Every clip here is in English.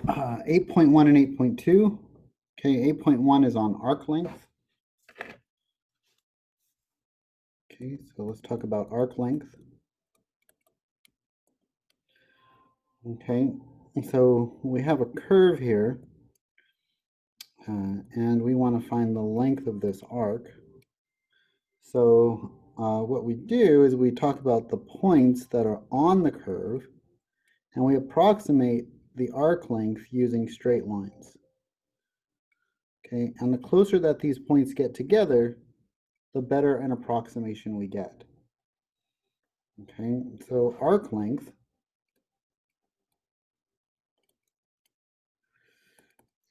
8.1 and 8.2. Okay, 8.1 is on arc length. Okay, so let's talk about arc length. Okay, so we have a curve here, and we want to find the length of this arc. So what we do is we talk about the points that are on the curve, and we approximate the arc length using straight lines. Okay, and the closer that these points get together, the better an approximation we get. Okay, so arc length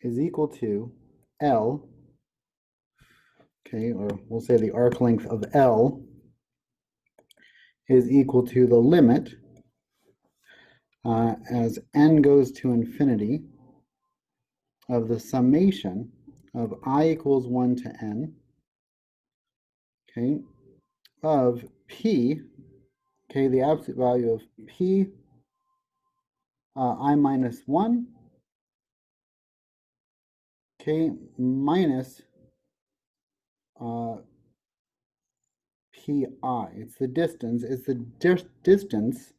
is equal to L, okay, or we'll say the arc length of L is equal to the limit as n goes to infinity of the summation of I equals 1 to n, okay, of P, okay, the absolute value of P I minus 1, okay, minus pi. It's the distance. It's the distance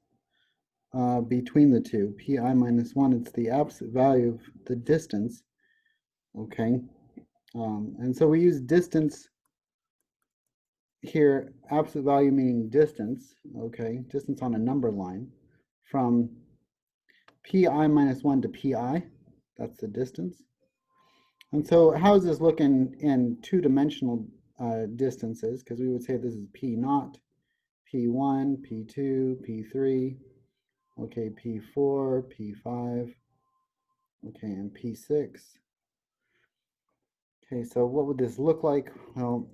between the two. Pi minus 1, it's the absolute value of the distance. Okay. And so we use distance here, absolute value meaning distance. Okay. Distance on a number line from pi minus 1 to pi. That's the distance. And so how does this look in two-dimensional distances? Because we would say this is p naught, p1, p2, p3, okay, p4, p5, okay, and p6. Okay, so what would this look like? Well,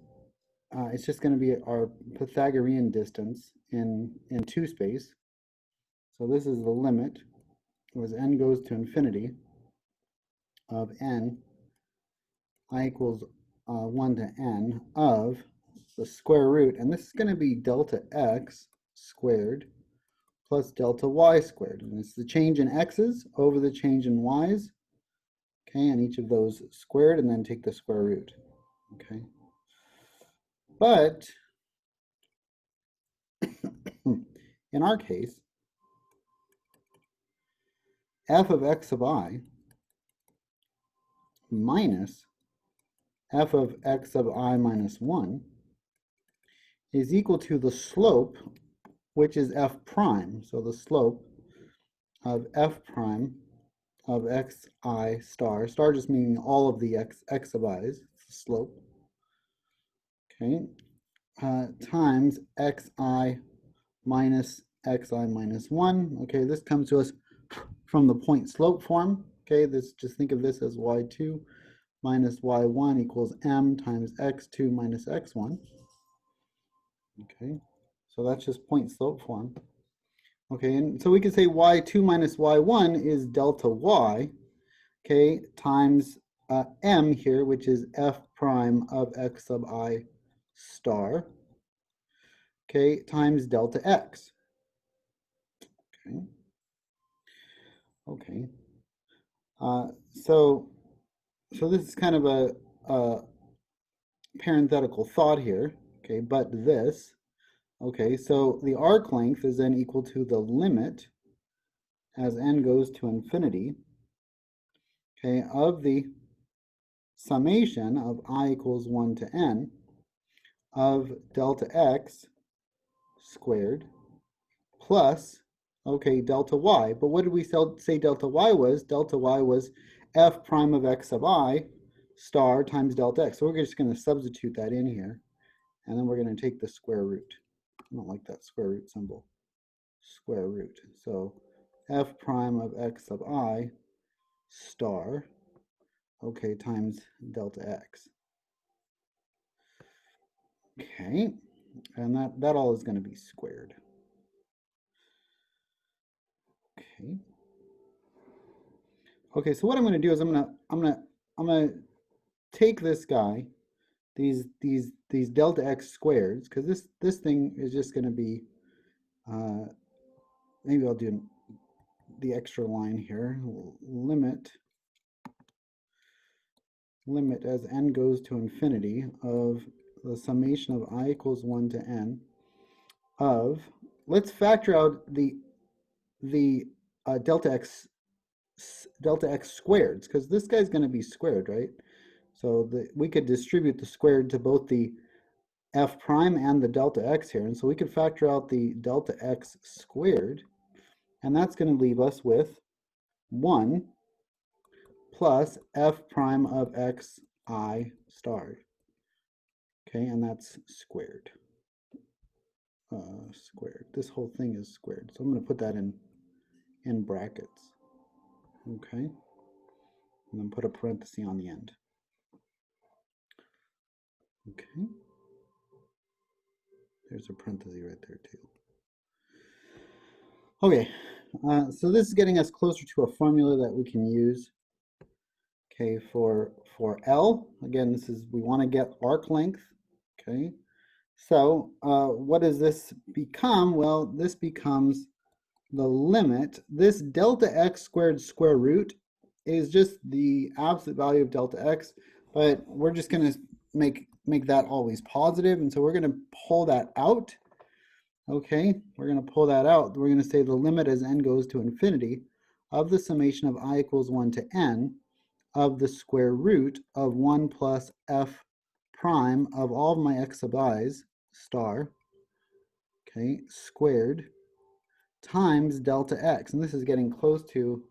it's just going to be our Pythagorean distance in two space. So this is the limit as n goes to infinity of n I equals 1 to n of the square root, and this is going to be delta x squared plus delta y squared. And it's the change in x's over the change in y's, okay, and each of those squared, and then take the square root, okay. But in our case, f of x of I minus f of x of I minus 1 is equal to the slope, which is f prime. So the slope of f prime of xi star, star just meaning all of the x of i's, it's the slope, okay, times xi minus xi minus 1. Okay, this comes to us from the point slope form. Okay, this, just think of this as y2 minus y1 equals m times x2 minus x1. Okay, so that's just point slope form. Okay, and so we can say y2 minus y1 is delta y, okay, times m here, which is f prime of x sub I star, okay, times delta x. Okay. Okay. So this is kind of a parenthetical thought here, okay, but this, okay, so the arc length is then equal to the limit as n goes to infinity, okay, of the summation of I equals 1 to n of delta x squared plus, okay, delta y. But what did we say delta y was? Delta y was f prime of x sub I star times delta x. So we're just going to substitute that in here, and then we're going to take the square root. I don't like that square root symbol. Square root. So f prime of x sub I star, okay, times delta x. Okay, and that all is going to be squared. Okay. Okay, so what I'm going to do is I'm going to take this guy, these delta x squareds, because this thing is just going to be, maybe I'll do the extra line here, limit limit as n goes to infinity of the summation of I equals 1 to n of, let's factor out the delta x squareds, because this guy's going to be squared, right? So we could distribute the squared to both the f prime and the delta x here, and so we could factor out the delta x squared, and that's going to leave us with 1 plus f prime of x I star. Okay, and that's squared. Squared. This whole thing is squared, so I'm going to put that in brackets. Okay, and then put a parenthesis on the end. Okay, there's a parenthesis right there too. Okay, so this is getting us closer to a formula that we can use. Okay, for L, again, this is, we want to get arc length. Okay, so what does this become? Well, this becomes the limit. This delta x squared square root is just the absolute value of delta x, but we're just going to make that always positive, and so we're going to pull that out. Okay, we're going to pull that out. We're going to say the limit as n goes to infinity of the summation of I equals 1 to n of the square root of 1 plus f prime of all of my x sub i's star, okay, squared, times delta x. And this is getting close to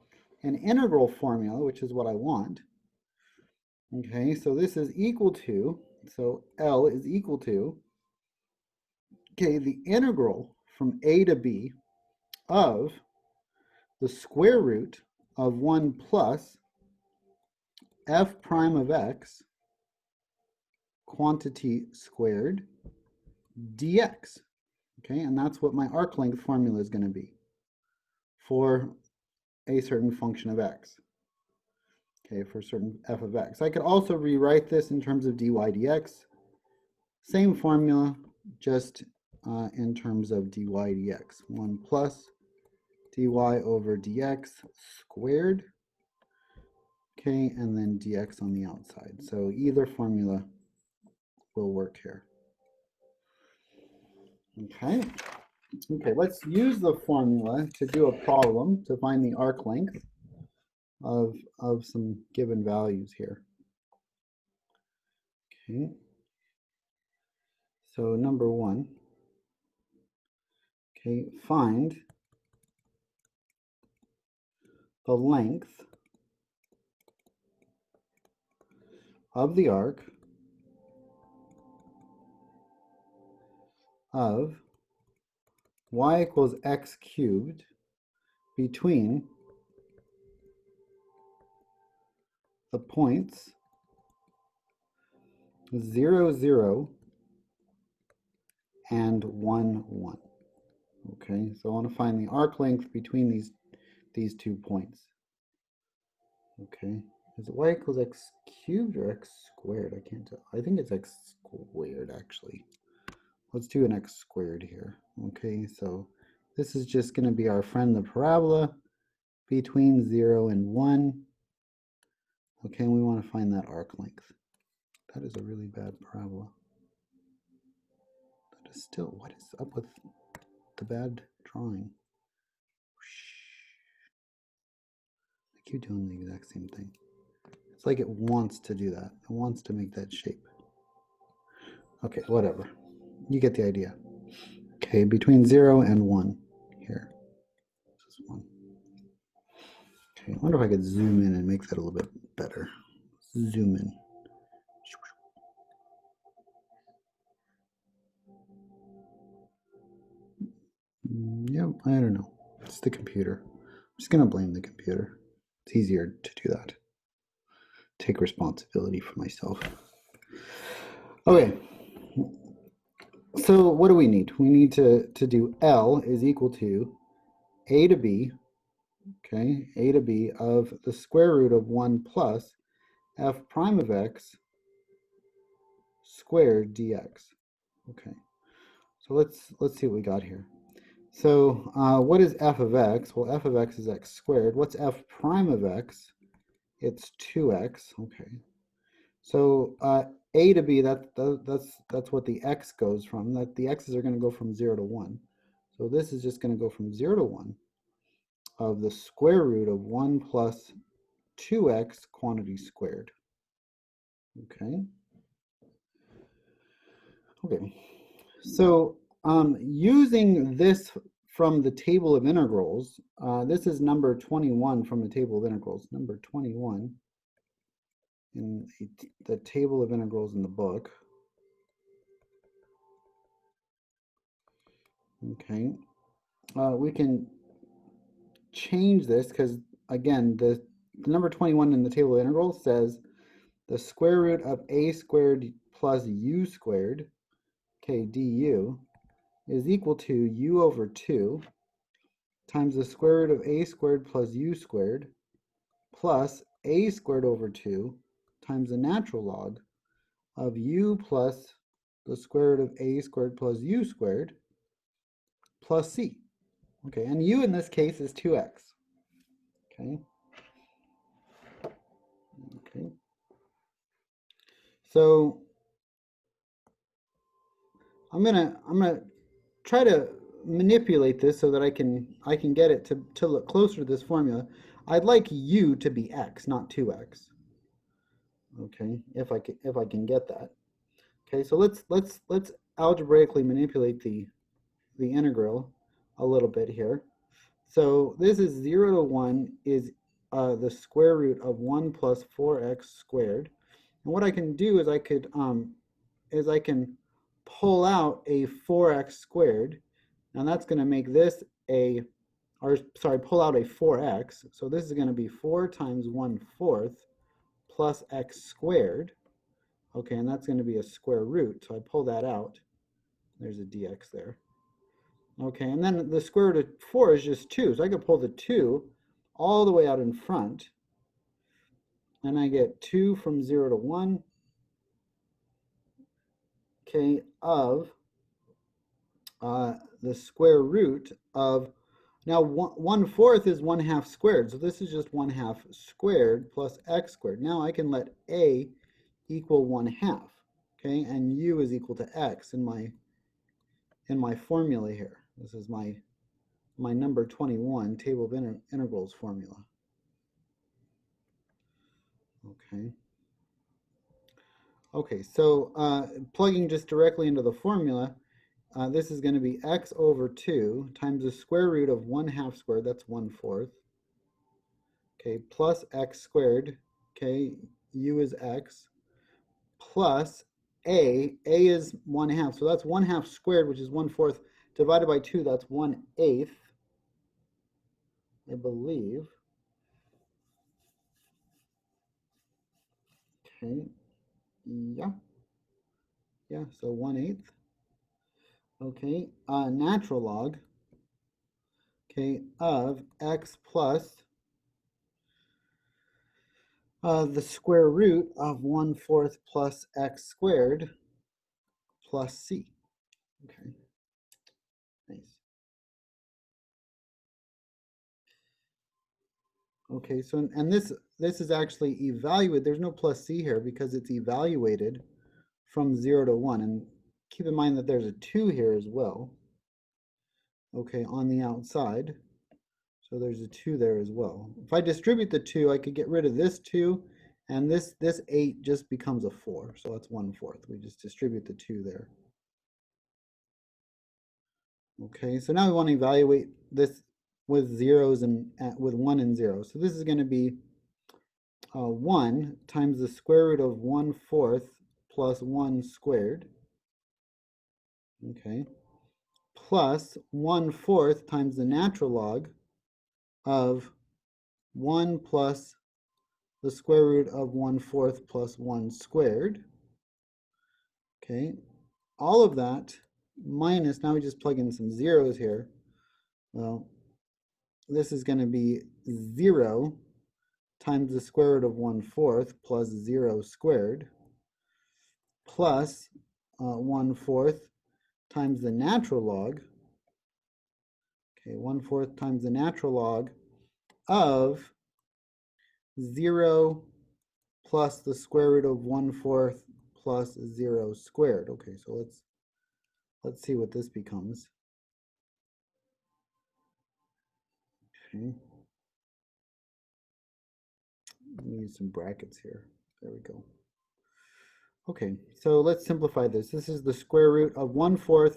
an integral formula, which is what I want. Okay, so this is equal to, so L is equal to, okay, the integral from a to b of the square root of 1 plus f prime of x quantity squared dx. Okay, and that's what my arc length formula is going to be for a certain function of x. Okay, for certain f of x. I could also rewrite this in terms of dy dx. Same formula, just in terms of dy dx. 1 plus dy over dx squared. Okay, and then dx on the outside. So either formula will work here. Okay. Okay, let's use the formula to do a problem to find the arc length of some given values here. Okay. So number 1. Okay, find the length of the arc of y equals x cubed between the points 0, 0 and 1, 1. Okay, so I want to find the arc length between these 2 points. Okay, is it y equals x cubed or x squared? I can't tell. I think it's x squared actually. Let's do an x squared here. Okay, so this is just going to be our friend the parabola between 0 and 1. Okay, and we want to find that arc length. That is a really bad parabola. That is still, what is up with the bad drawing? I keep doing the exact same thing. It's like it wants to do that. It wants to make that shape. Okay, whatever. You get the idea. Okay, between 0 and 1 here. This is 1. Okay, I wonder if I could zoom in and make that a little bit better. Zoom in. Yep, I don't know. It's the computer. I'm just going to blame the computer. It's easier to do that. Take responsibility for myself. Okay. So what do we need? We need to do L is equal to a to b, okay, a to b of the square root of 1 plus f prime of x squared dx. Okay. So let's see what we got here. So what is f of x? Well, f of x is x squared. What's f prime of x? It's 2x. Okay. So a to b, that's what the x goes from. That the x's are going to go from 0 to 1. So this is just going to go from 0 to 1 of the square root of 1 plus 2x quantity squared. Okay. Okay. So using this from the table of integrals, this is number 21 from the table of integrals. Number 21 in the table of integrals in the book. Okay. We can change this because, again, the number 21 in the table of integrals says the square root of a squared plus u squared, okay, du, is equal to u over 2 times the square root of a squared plus u squared plus a squared over 2 times the natural log of u plus the square root of a squared plus u squared plus c. Okay, and u in this case is 2x. Okay. Okay. So I'm gonna try to manipulate this so that I can get it to look closer to this formula. I'd like u to be x, not 2x. Okay, if I can get that. Okay, so let's algebraically manipulate the integral a little bit here. So this is 0 to 1 is the square root of 1 plus 4x squared. And what I can do is I can pull out a 4x squared, and that's going to make this pull out a 4x. So this is going to be 4 times 1/4 plus x squared. Okay, and that's going to be a square root. So I pull that out. There's a dx there. Okay, and then the square root of 4 is just 2. So I could pull the 2 all the way out in front. And I get 2 from 0 to 1. Okay, of the square root of, now 1/4 is 1/2 squared. So this is just 1/2 squared plus x squared. Now I can let a equal 1/2. Okay, and u is equal to x in my formula here. This is my number 21 table of integrals formula. Okay. Okay, so plugging just directly into the formula, this is going to be x over 2 times the square root of 1/2 squared, that's 1/4. Okay, plus x squared, okay, u is x, plus a is 1/2, so that's 1/2 squared, which is 1/4, divided by 2, that's 1/8, I believe. Okay, yeah, so 1/8. Okay, natural log, okay, of x plus the square root of 1/4 plus x squared plus c. Okay, nice. Okay, so and this is actually evaluated. There's no plus c here because it's evaluated from 0 to 1. And keep in mind that there's a 2 here as well. Okay, on the outside. So there's a 2 there as well. If I distribute the 2, I could get rid of this 2, and this 8 just becomes a 4. So that's 1/4. We just distribute the 2 there. Okay, so now we want to evaluate this with zeros and with 1 and 0. So this is going to be 1 times the square root of 1/4 plus 1 squared. Okay, plus 1/4 times the natural log of 1 plus the square root of 1/4 plus 1 squared. Okay, all of that minus, now we just plug in some zeros here. Well, this is going to be 0 times the square root of 1/4 plus 0 squared plus 1/4 times the natural log. Okay, 1/4 times the natural log of 0 plus the square root of 1/4 plus 0 squared. Okay, so let's see what this becomes. Okay. Let me use some brackets here. There we go. Okay, so let's simplify this. This is the square root of 1/4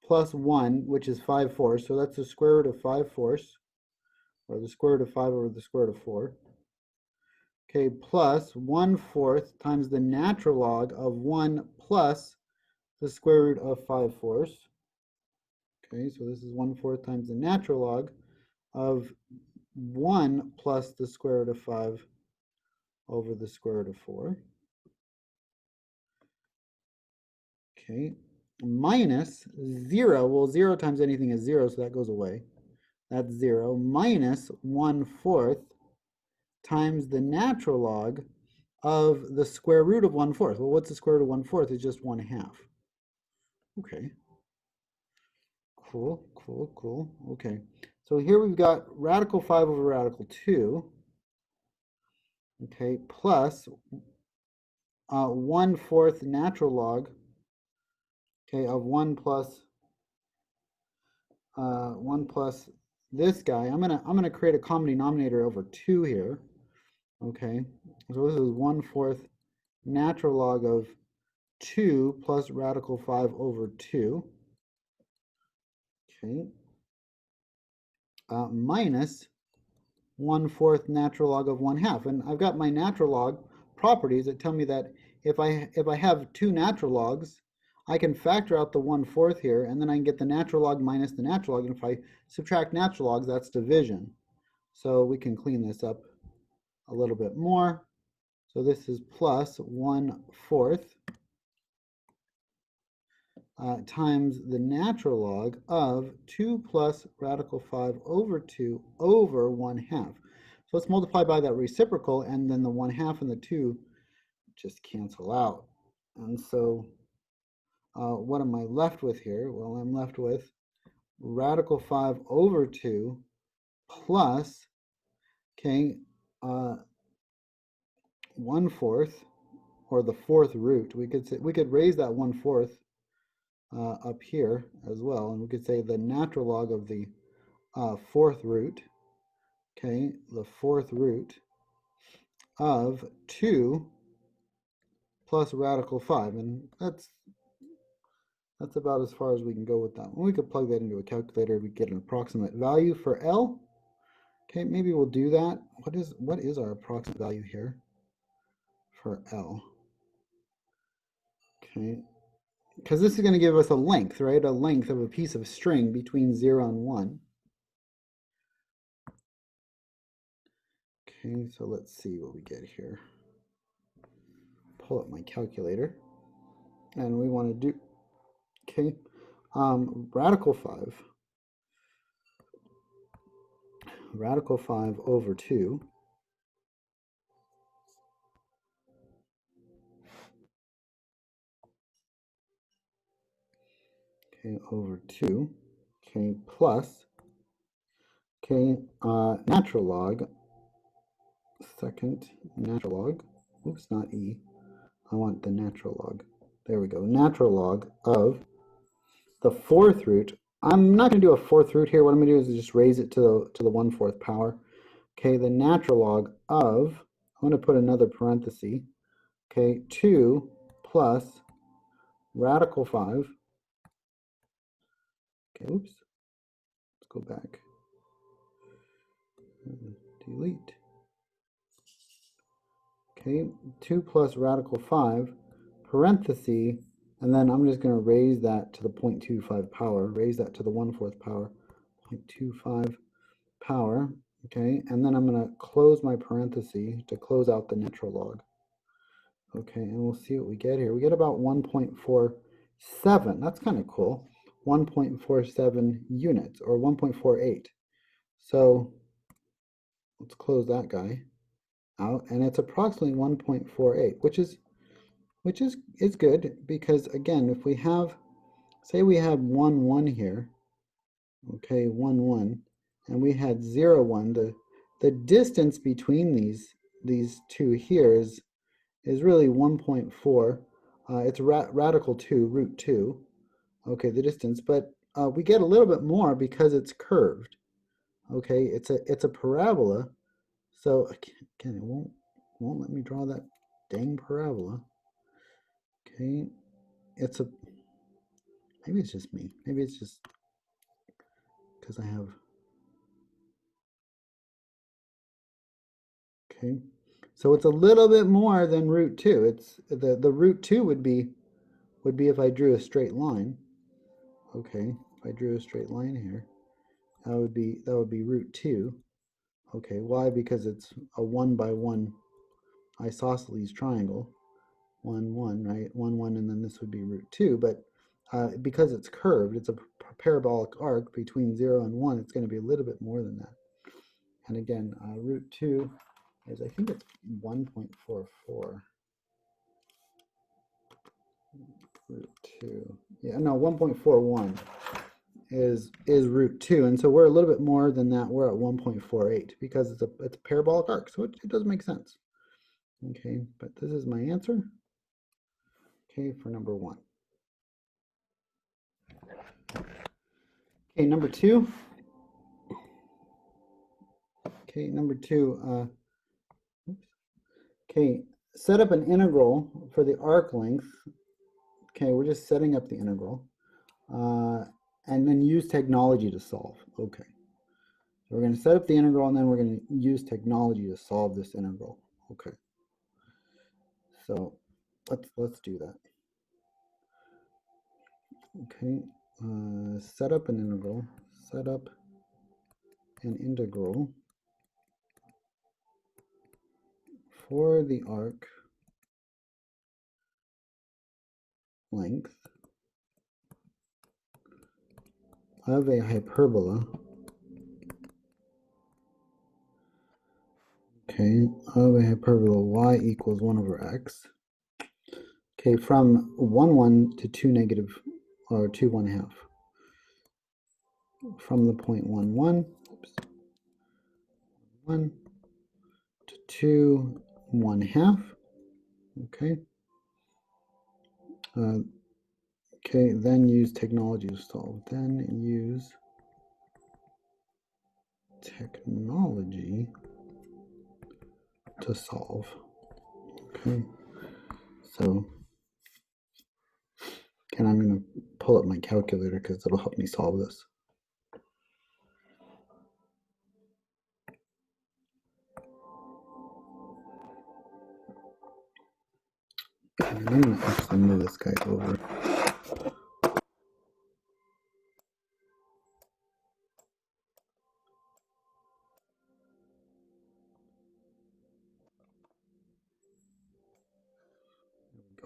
plus 1, which is 5/4. So that's the square root of 5/4, or the square root of 5 over the square root of 4. Okay, plus 1/4 times the natural log of 1 plus the square root of 5/4. Okay, so this is 1/4 times the natural log of 1 plus the square root of 5 over the square root of 4. Okay, minus 0. Well, 0 times anything is 0, so that goes away. That's 0. Minus 1/4 times the natural log of the square root of 1/4. Well, what's the square root of 1/4? It's just 1/2. Okay. Cool, cool, cool. Okay. So here we've got radical 5 over radical 2. Okay, plus 1/4 natural log, okay, of 1 plus this guy. I'm gonna create a common denominator over 2 here. Okay, so this is 1/4 natural log of 2 plus radical 5 over 2. Okay, minus 1/4 natural log of 1/2. And I've got my natural log properties that tell me that if I have two natural logs, I can factor out the 1/4 here, and then I can get the natural log minus the natural log. And if I subtract natural logs, that's division. So we can clean this up a little bit more. So this is plus 1/4 times the natural log of 2 plus radical 5 over 2 over 1/2. So let's multiply by that reciprocal, and then the 1/2 and the 2 just cancel out. And so what am I left with here? Well, I'm left with radical 5 over 2 plus, okay, 1/4, or the fourth root. We could raise that 1/4 up here as well, and we could say the natural log of the fourth root, okay, the fourth root of 2 plus radical 5, and that's about as far as we can go with that one. We could plug that into a calculator, we get an approximate value for L. Okay, maybe we'll do that. What is our approximate value here for L? Okay, because this is going to give us a length, right? A length of a piece of string between 0 and 1. Okay, so let's see what we get here. Pull up my calculator, and we want to do, okay, radical 5 over 2 okay, over 2, okay, plus, okay, natural log, second natural log, oops, not E, I want the natural log, there we go, natural log of the fourth root. I'm not going to do a fourth root here. What I'm going to do is just raise it to the 1/4 power. Okay, the natural log of, I'm going to put another parenthesis, okay, 2 plus radical 5. Okay, oops, let's go back. Delete. Okay, 2 plus radical 5, parenthesis, and then I'm just going to raise that to the 0.25 power, raise that to the 1/4 power, 0.25 power, okay, and then I'm going to close my parenthesis to close out the natural log. Okay, and we'll see what we get here. We get about 1.47. That's kind of cool. 1.47 units, or 1.48. So let's close that guy out, and it's approximately 1.48, which is good, because again, if we have, say we have 1, 1 here, okay, 1, 1, and we had 0, 1, the distance between these two here is is really 1.4. It's radical 2, root 2, okay, the distance, but we get a little bit more because it's curved, okay? It's a parabola, so again, it won't let me draw that dang parabola, okay? It's a, maybe it's just me, maybe it's just because I have, okay? So it's a little bit more than root 2. It's the root 2 would be if I drew a straight line. Okay, if I drew a straight line here, that would be root 2. Okay, why? Because it's a 1 by 1 isosceles triangle. 1 1, right? 1 1, and then this would be root 2, but because it's curved, it's a parabolic arc between 0 and 1, it's going to be a little bit more than that. And again, root 2 is, I think it's 1.44. Root 2. Yeah, no, 1.41 is root 2, and so we're a little bit more than that. We're at 1.48 because it's a parabolic arc, so it does make sense. Okay, but this is my answer. Okay, for number 1. Okay, number 2. Okay, number 2. Okay, set up an integral for the arc length. Okay, we're just setting up the integral, and then use technology to solve. Okay, so we're going to set up the integral, and then we're going to use technology to solve this integral. Okay, so let's do that. Okay, set up an integral. Set up an integral for the arc length of a hyperbola, okay, of a hyperbola y equals 1 over x, okay, from 1 1 to 2 negative, or 2 1/2, from the point 1 1, oops, 1 to 2 1/2, okay, okay, then use technology to solve. Then use technology to solve. Okay, so and I'm going to pull up my calculator because it'll help me solve this. And I'm going to actually move this guy over.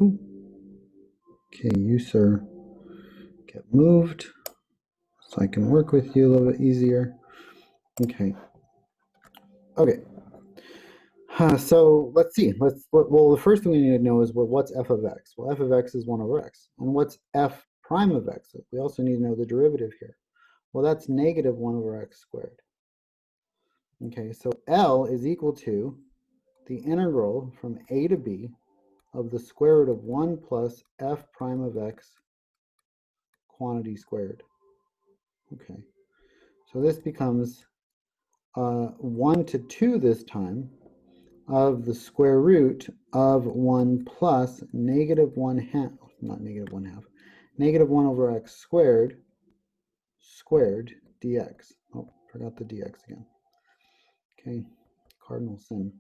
Ooh. Okay, you, sir, get moved so I can work with you a little bit easier. Okay. Okay. So let's see. Well, the first thing we need to know is, well, what's f of x? Well, f of x is 1 over x. And what's f prime of x? We also need to know the derivative here. Well, that's negative 1 over x squared. Okay, so L is equal to the integral from a to b of the square root of 1 plus f prime of x quantity squared. Okay, so this becomes 1 to 2 this time of the square root of 1 plus negative 1/2, not negative 1/2, negative 1 over x squared dx. Oh, forgot the dx again. Okay, cardinal sin.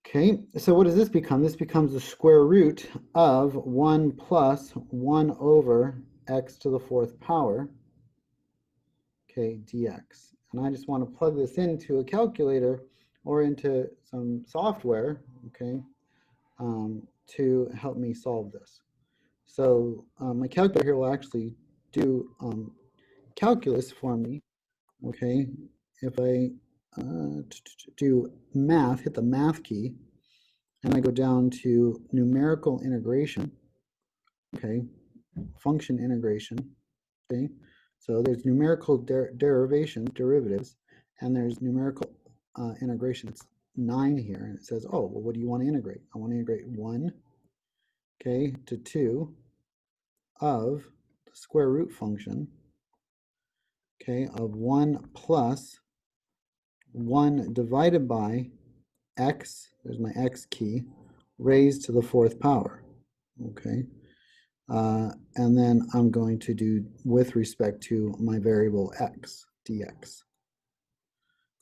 Okay, so what does this become? This becomes the square root of 1 plus 1 over x to the 4th power, okay, dx. And I just want to plug this into a calculator or into some software, okay, to help me solve this. So my calculator here will actually do calculus for me, okay? If I do math, hit the math key, and I go down to numerical integration, okay, function integration, okay? So there's numerical derivatives, and there's numerical integrations. 9 here, and it says, oh, well, what do you want to integrate? I want to integrate 1, okay, to 2 of the square root function, okay, of 1 plus 1 divided by x, there's my x key, raised to the 4th power, okay? And then I'm going to do with respect to my variable x, dx.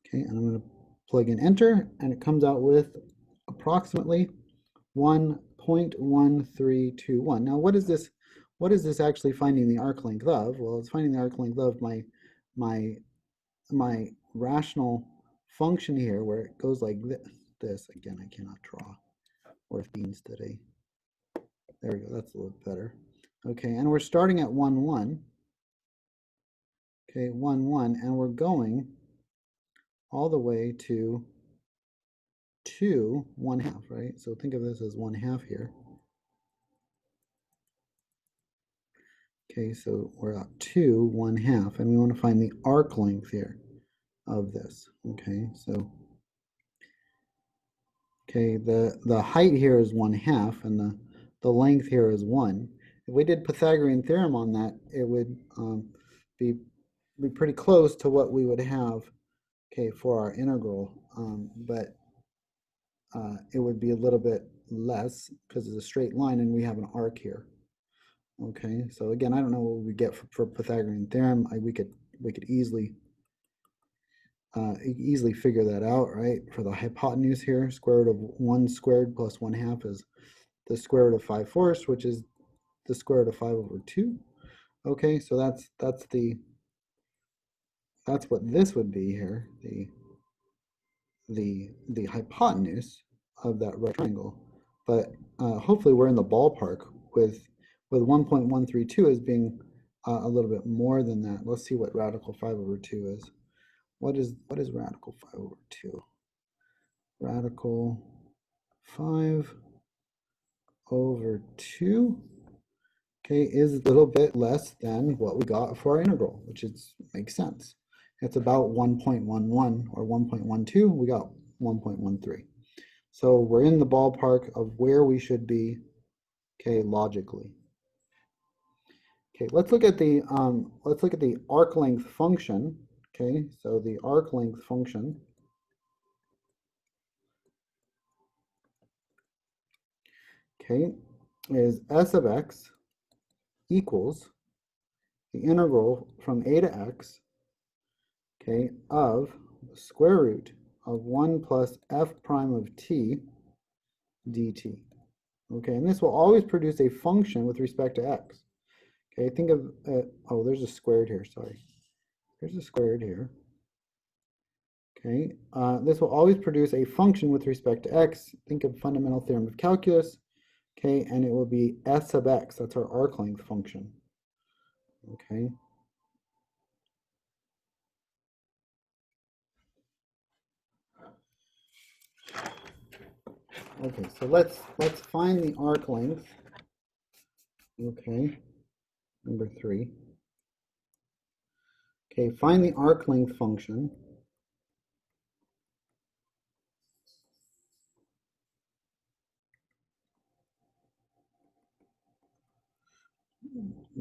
Okay, and I'm going to plug in enter, and it comes out with approximately 1.1321. Now, what is this? What is this actually finding the arc length of? Well, it's finding the arc length of my rational function here, where it goes like this. Again, I cannot draw worth beans today. There we go. That's a little better. Okay, and we're starting at 1, 1. Okay, 1, 1, and we're going all the way to 2, 1/2, right? So think of this as 1/2 here. Okay, so we're at 2, 1/2, and we want to find the arc length here of this. Okay, so the height here is 1/2, and the length here is 1. If we did Pythagorean theorem on that, it would be pretty close to what we would have, okay, for our integral, but it would be a little bit less because it's a straight line and we have an arc here. Okay, so again, I don't know what we get for Pythagorean theorem. We could easily figure that out, right? For the hypotenuse here, square root of 1 squared plus 1/2 is the square root of 5/4, which is the square root of 5/2. Okay, so that's what this would be here, the hypotenuse of that right triangle. But hopefully we're in the ballpark with 1.132 as being a little bit more than that. Let's see what radical 5/2 is. What is radical 5/2? Radical 5/2, okay, is a little bit less than what we got for our integral, which makes sense. It's about 1.11 or 1.12. We got 1.13. So we're in the ballpark of where we should be, okay, logically. Okay, let's look at the arc length function. Okay, so the arc length function, okay, is s of x equals the integral from a to x, okay, of the square root of 1 plus f prime of t dt. Okay, and this will always produce a function with respect to x. Okay, think of, oh, there's a squared here, sorry. There's a squared here. Okay, this will always produce a function with respect to x. Think of fundamental theorem of calculus. Okay, and it will be s of x. That's our arc length function. Okay. Okay, so let's find the arc length. Okay, number 3. Okay, find the arc length function.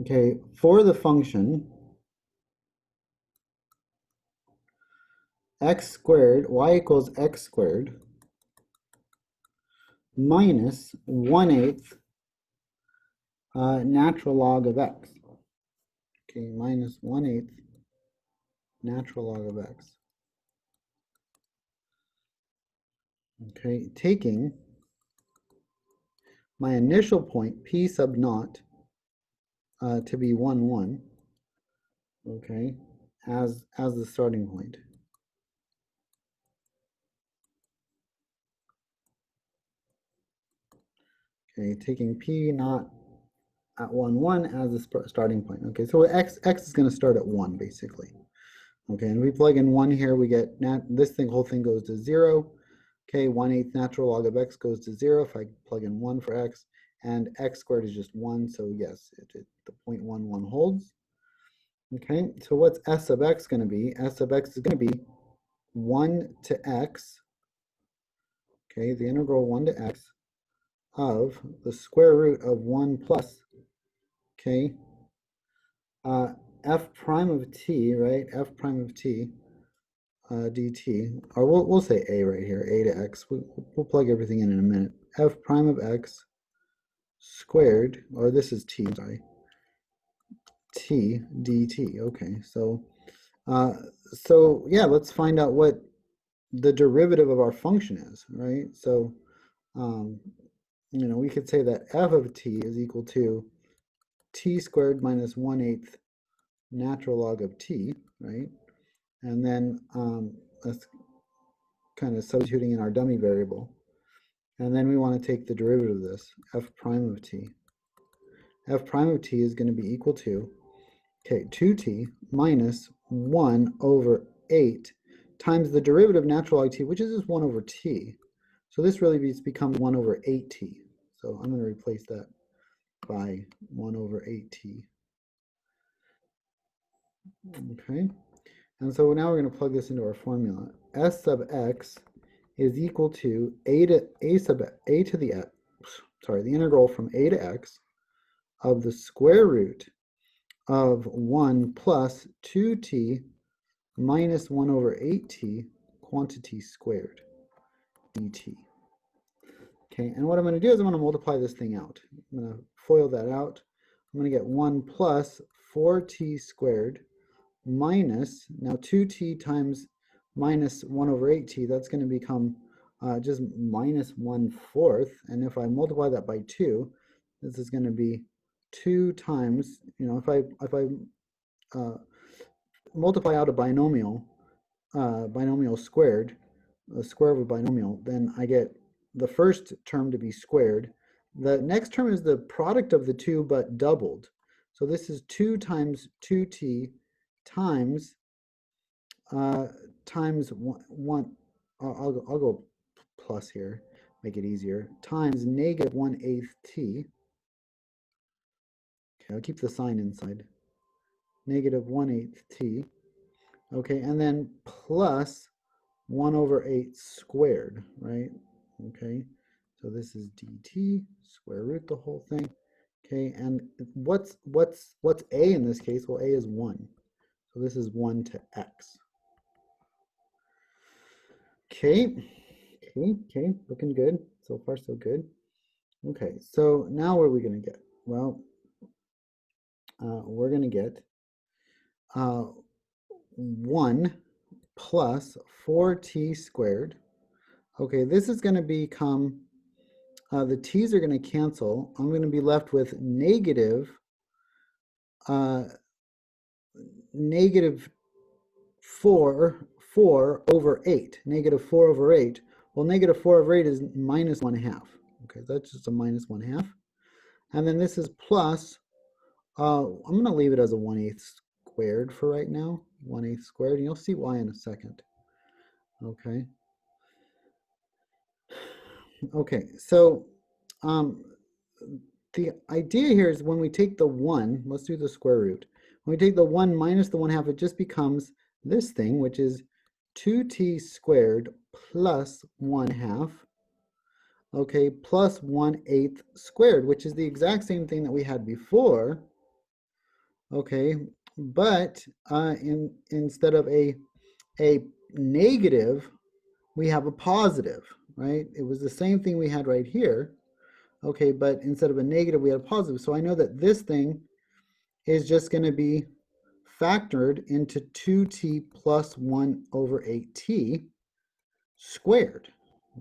Okay, for the function x squared, y equals x squared minus 1/8 natural log of x. Okay, minus 1/8 natural log of x. Okay, taking my initial point, p sub naught, to be 1, 1, okay, as the starting point. Okay, taking p naught at 1, 1 as the starting point. Okay, so x is going to start at 1, basically. Okay, and we plug in 1 here, we get this whole thing goes to 0. Okay, 1/8 natural log of x goes to 0 if I plug in 1 for x, and x squared is just 1, so yes, the 0.11 holds. Okay, so what's s of x going to be? S of x is going to be 1 to x okay, the integral 1 to x of the square root of 1 plus, okay, f prime of t, right, f prime of t, dt, or we'll say a right here, a to x, we'll plug everything in a minute, f prime of x squared, or this is t, sorry, t dt, okay, so yeah, let's find out what the derivative of our function is, right? So, we could say that f of t is equal to t squared minus 1/8 natural log of t, right? And then that's kind of substituting in our dummy variable. And then we want to take the derivative of this, f prime of t. F prime of t is going to be equal to, okay, 2t minus 1 over 8 times the derivative of natural log t, which is just 1 over t. So this really becomes 1 over 8t. So I'm going to replace that by 1 over 8t. Okay, and so now we're going to plug this into our formula. S sub x is equal to the integral from a to x of the square root of 1 plus 2t minus 1 over 8t quantity squared dt. Okay, and what I'm going to do is I'm going to multiply this thing out. I'm going to FOIL that out. I'm going to get 1 plus 4t squared minus, now 2t times minus 1 over 8t, that's going to become just minus 1/4. And if I multiply that by 2, this is going to be 2 times, if I multiply out a binomial squared, the square of a binomial, then I get the first term to be squared. The next term is the product of the two but doubled. So this is 2 times 2t times times one I'll go plus here, make it easier, times negative 1/8 t. Okay, I'll keep the sign inside. Negative 1/8 t. Okay, and then plus 1 over 8 squared, right? Okay, so this is dt, square root the whole thing. Okay, and what's a in this case? Well, a is 1. So this is 1 to x. Okay, looking good. So far, so good. Okay, so now what are we going to get? Well, we're going to get 1 plus 4t squared. Okay, this is going to become, the t's are going to cancel. I'm going to be left with negative 4 over 8. Negative 4 over 8. Well, negative 4 over 8 is minus 1/2. Okay, that's just a minus 1/2. And then this is plus, I'm going to leave it as a 1/8 squared for right now. 1/8 squared, and you'll see why in a second. Okay. Okay, so the idea here is when we take the 1, let's do the square root. When we take the 1 minus the 1/2, it just becomes this thing, which is 2t squared plus 1/2, okay, plus 1/8 squared, which is the exact same thing that we had before, okay, but instead of a negative, we have a positive, right? It was the same thing we had right here, okay, but instead of a negative, we had a positive. So I know that this thing is just going to be factored into 2t plus 1 over 8t squared.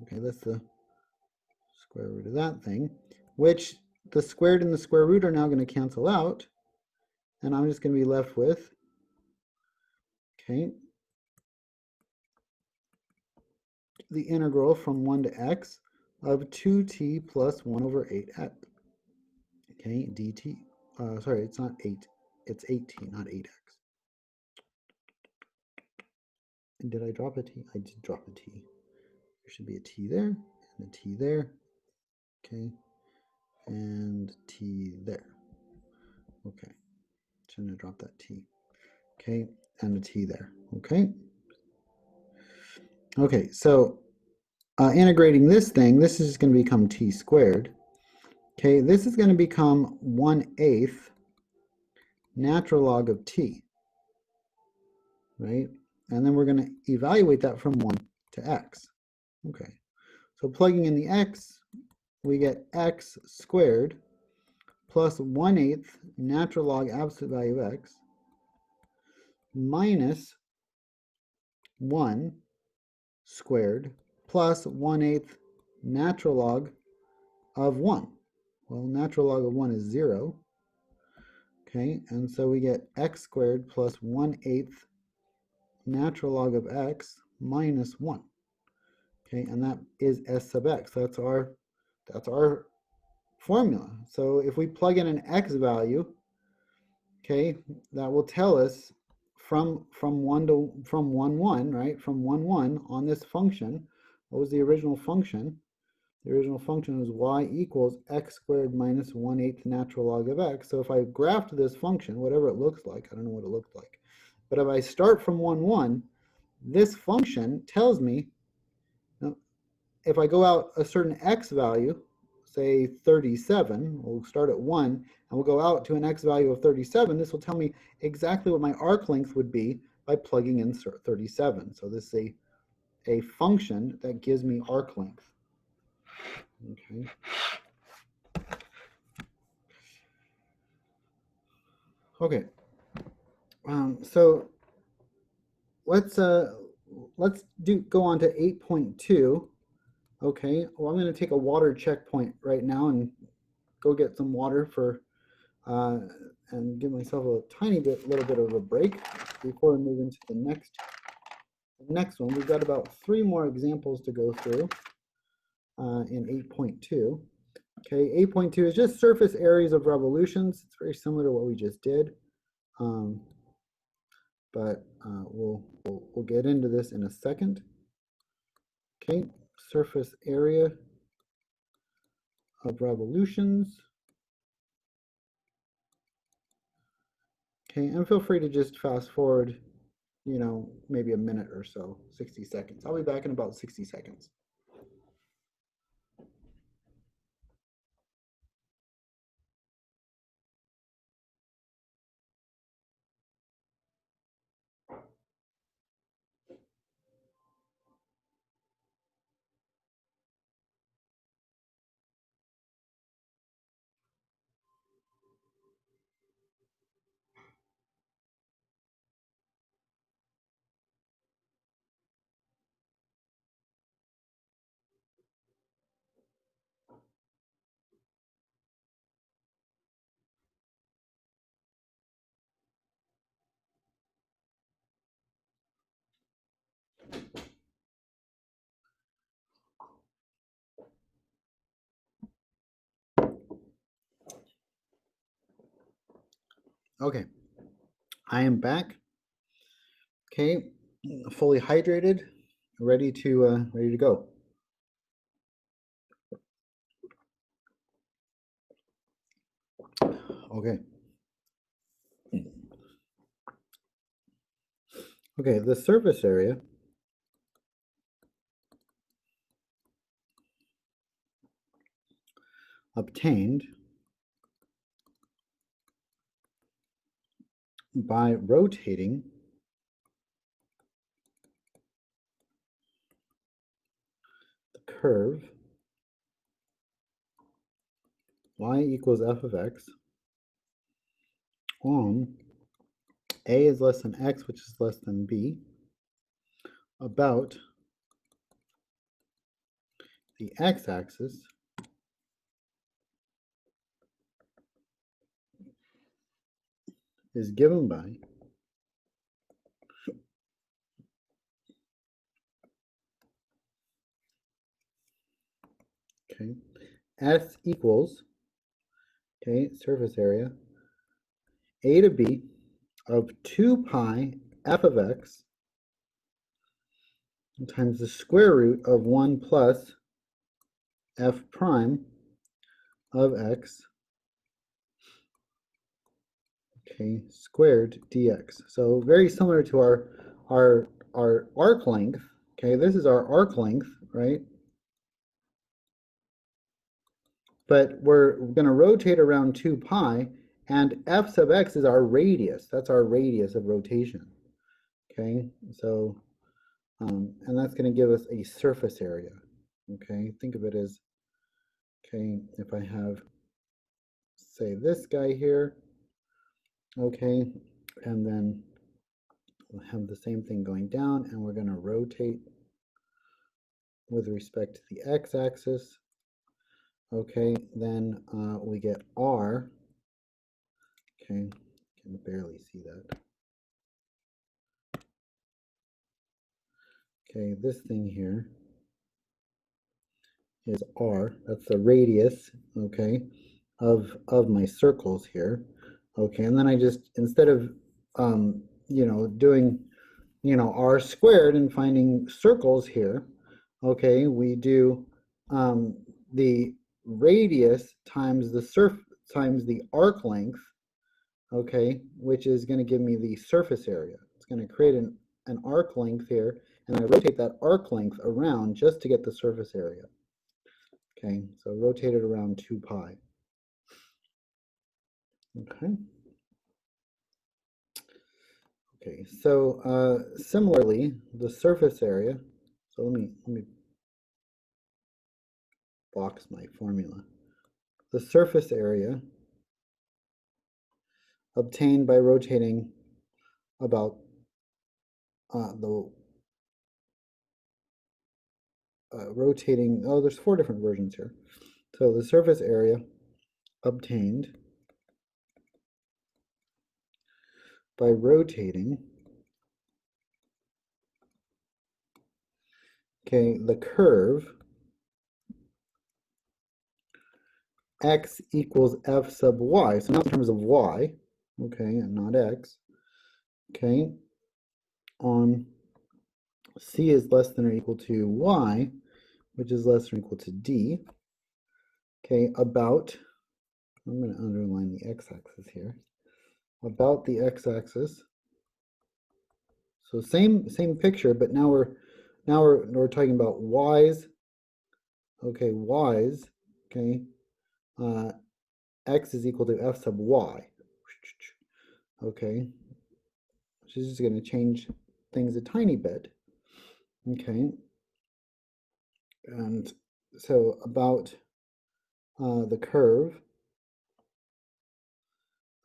Okay, that's the square root of that thing, which the squared and the square root are now going to cancel out, and I'm just going to be left with, okay, the integral from 1 to x of 2t plus 1 over 8x, okay, dt. Sorry, it's not 8, it's 8t, not 8x. And did I drop a t? I did drop a t. There should be a t there, and a t there, okay, and t there. Okay, shouldn't have dropped that t. Okay, and a t there. Okay. Okay, so integrating this thing, this is going to become t squared. Okay, this is going to become 1/8 natural log of t, right? And then we're going to evaluate that from 1 to x. Okay, so plugging in the x, we get x squared plus 1/8 natural log absolute value of x minus 1 squared plus 1/8 natural log of 1. Well, natural log of 1 is 0. Okay, and so we get x squared plus 1/8 natural log of x minus 1. Okay, and that is s sub x. That's our formula. So if we plug in an x value, okay, that will tell us from 1 to 1, right? From 1 on this function. What was the original function? The original function was y equals x squared minus 1/8 natural log of x. So if I graphed this function, whatever it looks like, I don't know what it looked like, but if I start from 1, this function tells me, if I go out a certain x value, say 37, we'll start at 1, and we'll go out to an x value of 37, this will tell me exactly what my arc length would be by plugging in 37. So this is a function that gives me arc length. Okay. Okay. So let's go on to 8.2. Okay. Well, I'm going to take a water checkpoint right now and go get some water for and give myself a little bit of a break before we move into the next one. We've got about 3 more examples to go through in 8.2. Okay, 8.2 is just surface areas of revolutions. It's very similar to what we just did, but we'll get into this in a second. Okay, surface area of revolutions. Okay, and feel free to just fast forward, maybe a minute or so, 60 seconds. I'll be back in about 60 seconds. Okay, I am back. Okay, fully hydrated, ready to go. Okay. Okay, the surface area obtained by rotating the curve y equals f of x on a is less than x, which is less than b, about the x-axis is given by okay, S equals, okay, surface area, a to b of 2 pi f of x times the square root of 1 plus f prime of x, okay, squared dx. So very similar to our arc length. Okay, this is our arc length, right? but we're going to rotate around 2 pi, and f sub x is our radius. That's our radius of rotation. Okay, so, and that's going to give us a surface area. Okay, think of it as, okay, if I have, say, this guy here, okay, and then we'll have the same thing going down, and we're going to rotate with respect to the x-axis. Okay, then we get r. Okay, can barely see that. Okay, this thing here is r. That's the radius, okay, of my circles here. Okay, and then I just, instead of doing r squared and finding circles here, okay, we do the radius times the arc length, okay, which is going to give me the surface area. It's going to create an arc length here, and I rotate that arc length around just to get the surface area. Okay, so rotate it around 2 pi. Okay. Okay, so similarly, the surface area, so let me box my formula. The surface area obtained by rotating about there's 4 different versions here. So the surface area obtained by rotating, okay, the curve x equals f sub y. So now in terms of y, okay, and not x, okay, on c is less than or equal to y, which is less than or equal to d, okay, about, I'm going to underline the x-axis here, about the x-axis. So same picture, but now we're talking about y's. Okay, y's. Okay, x is equal to f sub y. Okay, which is just going to change things a tiny bit. Okay, and so about the curve,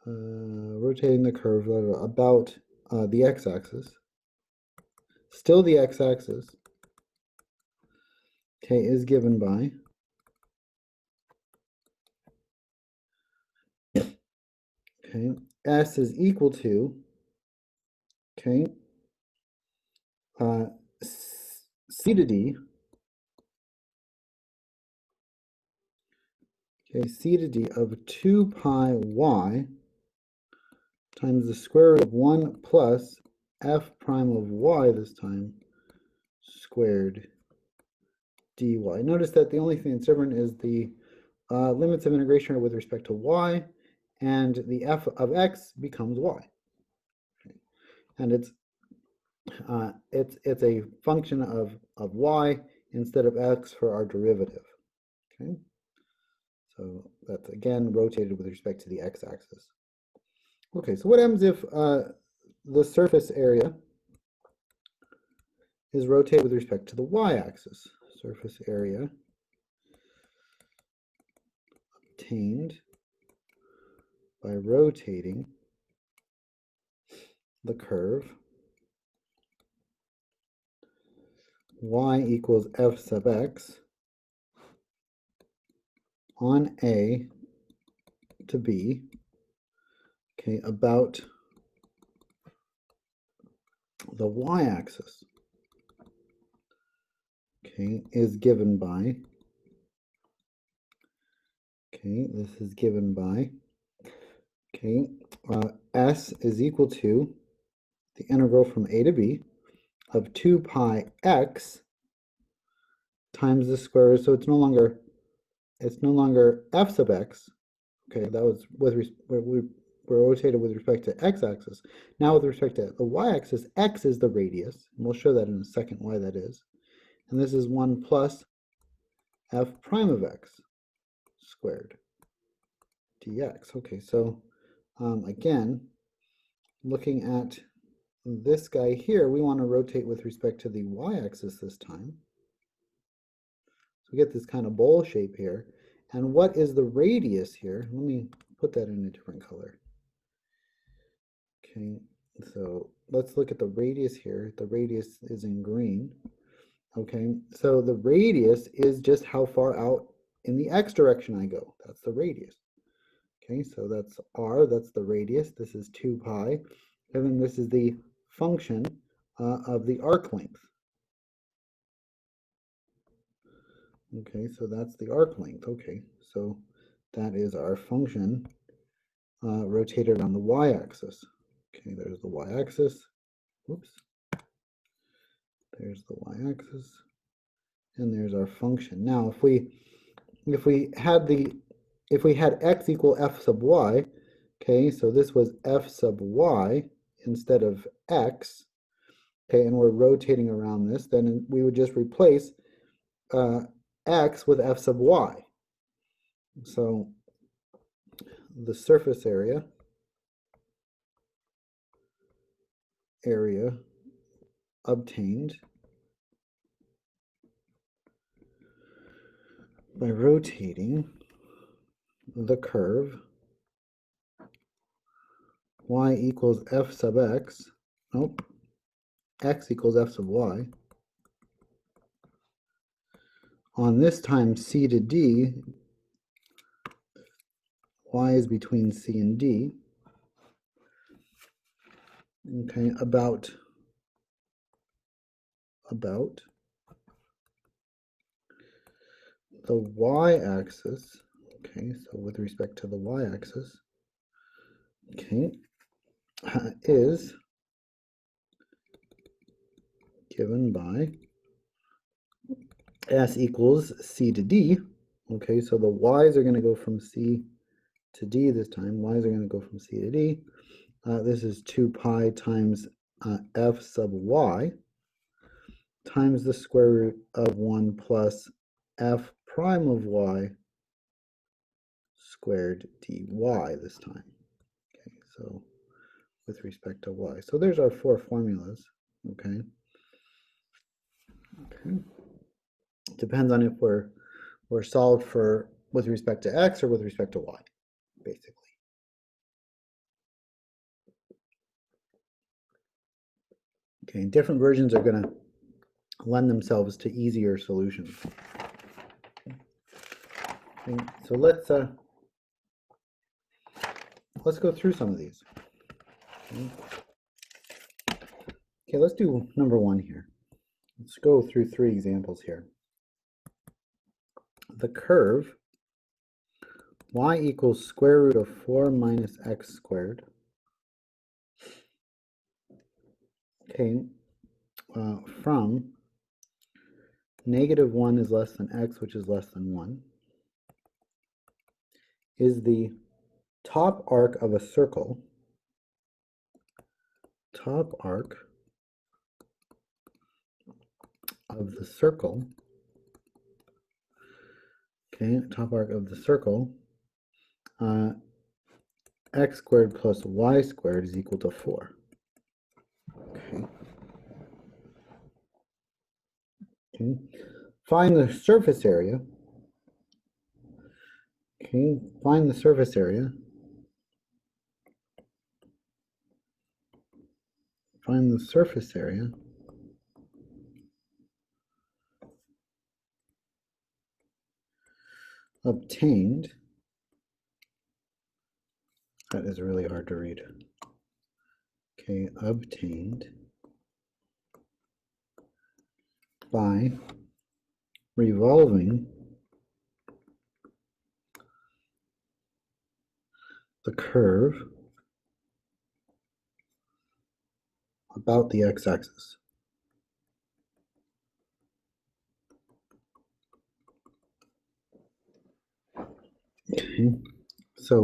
rotating the curve about the x-axis, still the x-axis, okay, is given by okay, s is equal to, okay, c to d, okay, c to d of 2 pi y times the square root of 1 plus f prime of y this time squared dy. Notice that the only thing that's different is the limits of integration are with respect to y, and the f of x becomes y. Okay. And it's a function of y instead of x for our derivative. Okay, so that's again rotated with respect to the x-axis. Okay, so what happens if the surface area is rotated with respect to the y-axis? Surface area obtained by rotating the curve y equals f sub x on A to B, okay, about the y-axis, okay, is given by, okay, this is given by, okay, s is equal to the integral from A to B of 2 pi x times the square root, so it's no longer f sub x, okay, that was we're rotated with respect to x-axis. Now with respect to the y-axis, x is the radius, and we'll show that in a second why that is. And this is 1 plus f prime of x squared dx. Okay, so again, looking at this guy here, we want to rotate with respect to the y-axis this time. So we get this kind of bowl shape here. And what is the radius here? Let me put that in a different color. Okay, so let's look at the radius here. The radius is in green. Okay, so the radius is just how far out in the x direction I go. That's the radius. Okay, so that's r, that's the radius. This is 2 pi. And then this is the function of the arc length. Okay, so that's the arc length. Okay, so that is our function rotated on the y-axis. Okay, there's the y-axis. Whoops. There's the y-axis, and there's our function. Now, if we had x equal f sub y, okay, so this was f sub y instead of x, okay, and we're rotating around this, then we would just replace x with f sub y. So the surface area obtained by rotating the curve y equals f sub x, x equals f sub y, on this time c to d, y is between c and d, okay, about the y-axis, okay, so with respect to the y-axis, okay, is given by s equals c to d, okay, so the y's are going to go from c to d this time, y's are going to go from c to d. This is 2 pi times f sub y times the square root of 1 plus f prime of y squared dy this time. Okay, so with respect to y. So there's our 4 formulas, okay? Okay. Depends on if we're solved for with respect to x or with respect to y, basically. Okay, different versions are going to lend themselves to easier solutions. Okay, so let's go through some of these. Okay, let's do number 1 here. Let's go through 3 examples here. The curve y equals square root of 4 minus x squared, okay, from negative 1 is less than x, which is less than 1, is the top arc of a circle, top arc of the circle, okay, top arc of the circle, x squared plus y squared is equal to 4. Okay. Okay. Find the surface area. Okay, find the surface area. Find the surface area obtained. That is really hard to read. Okay, obtained by revolving the curve about the x-axis. Okay, so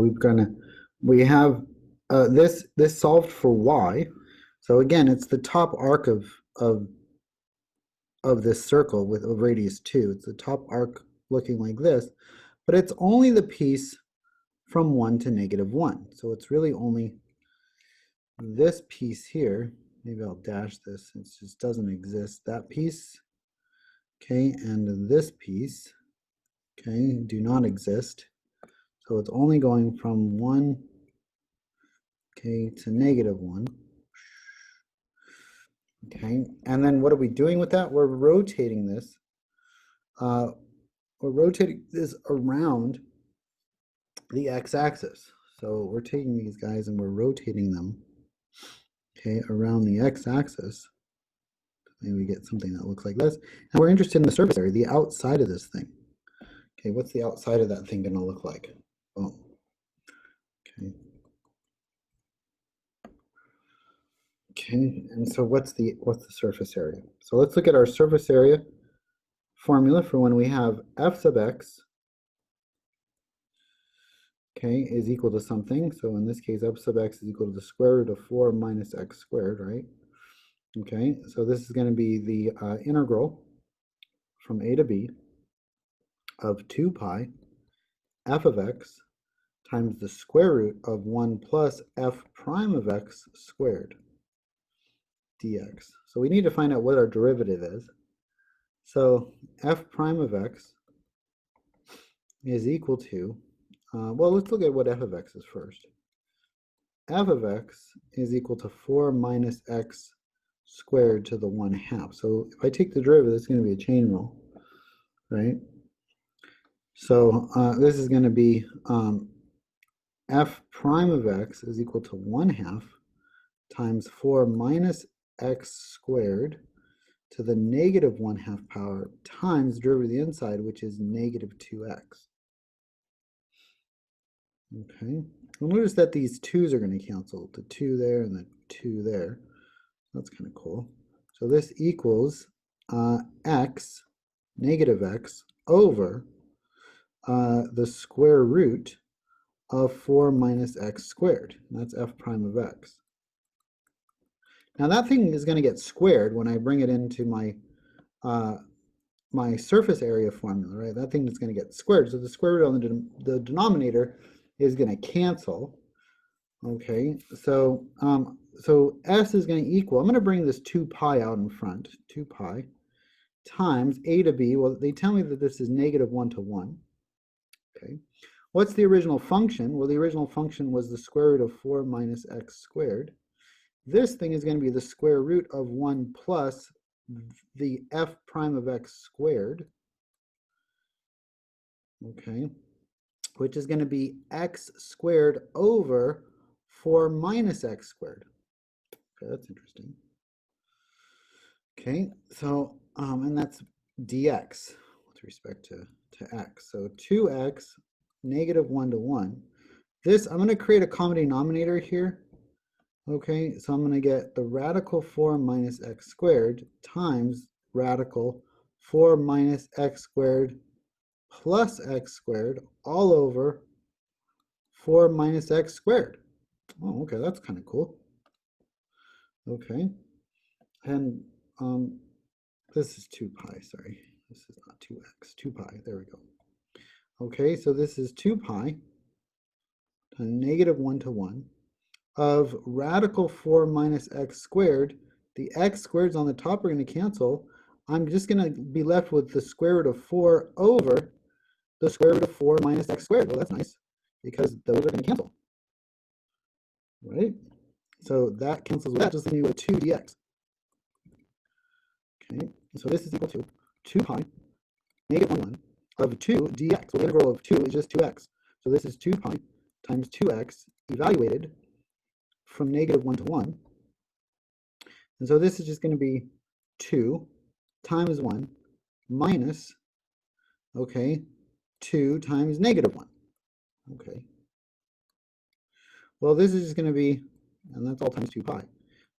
we have this solved for y. So again, it's the top arc of this circle with a radius 2. It's the top arc looking like this, but it's only the piece from 1 to -1. So it's really only this piece here. Maybe I'll dash this, it just doesn't exist. That piece, okay, and this piece, okay, do not exist. So it's only going from 1, okay, to -1. Okay, and then what are we doing with that? We're rotating this. We're rotating this around the x-axis. So we're taking these guys and we're rotating them, okay, around the x-axis. Maybe we get something that looks like this. And we're interested in the surface area, the outside of this thing. Okay, what's the outside of that thing going to look like? Boom. Okay. Okay, and so what's the surface area? So let's look at our surface area formula for when we have f sub x, okay, is equal to something. So in this case, f sub x is equal to the square root of 4 minus x squared, right? Okay, so this is going to be the integral from a to b of 2 pi f of x times the square root of 1 plus f prime of x squared dx. So we need to find out what our derivative is. So f prime of x is equal to, well, let's look at what f of x is first. F of x is equal to 4 minus x squared to the 1/2. So if I take the derivative, it's going to be a chain rule, right? So this is going to be f prime of x is equal to 1/2 times 4 minus x squared to the negative 1/2 power times the derivative of the inside, which is negative 2x. Okay, well, notice that these 2's are going to cancel, the 2 there and the 2 there. That's kind of cool. So this equals x, negative x, over the square root of 4 minus x squared. And that's f prime of x. Now that thing is going to get squared when I bring it into my my surface area formula, right? That thing is going to get squared. So the square root on the denominator is going to cancel. Okay, so so s is going to equal, I'm going to bring this 2 pi out in front, 2 pi times a to b. Well, they tell me that this is negative 1 to 1. Okay, what's the original function? Well, the original function was the square root of 4 minus x squared. This thing is going to be the square root of 1 plus the f prime of x squared, okay, which is going to be x squared over 4 minus x squared. Okay, that's interesting. Okay, so and that's dx with respect to x. So 2x, negative 1 to 1. This, I'm going to create a common denominator here. Okay, so I'm going to get the radical 4 minus x squared times radical 4 minus x squared plus x squared all over 4 minus x squared. Oh, okay, that's kind of cool. Okay, and this is 2 pi, sorry. This is not 2x, 2 pi, there we go. Okay, so this is 2 pi, negative 1 to 1, of radical 4 minus x squared. The x squareds on the top are going to cancel. I'm just going to be left with the square root of 4 over the square root of 4 minus x squared. Well, that's nice, because those are going to cancel, right? So that cancels with that, just leaving me with 2 dx. Okay, so this is equal to 2 pi, negative 1 of 2 dx. So the integral of 2 is just 2x. So this is 2 pi times 2x evaluated from negative 1 to 1. And so this is just going to be 2 times 1 minus, okay, 2 times negative 1. Okay. Well, this is just going to be, and that's all times 2 pi.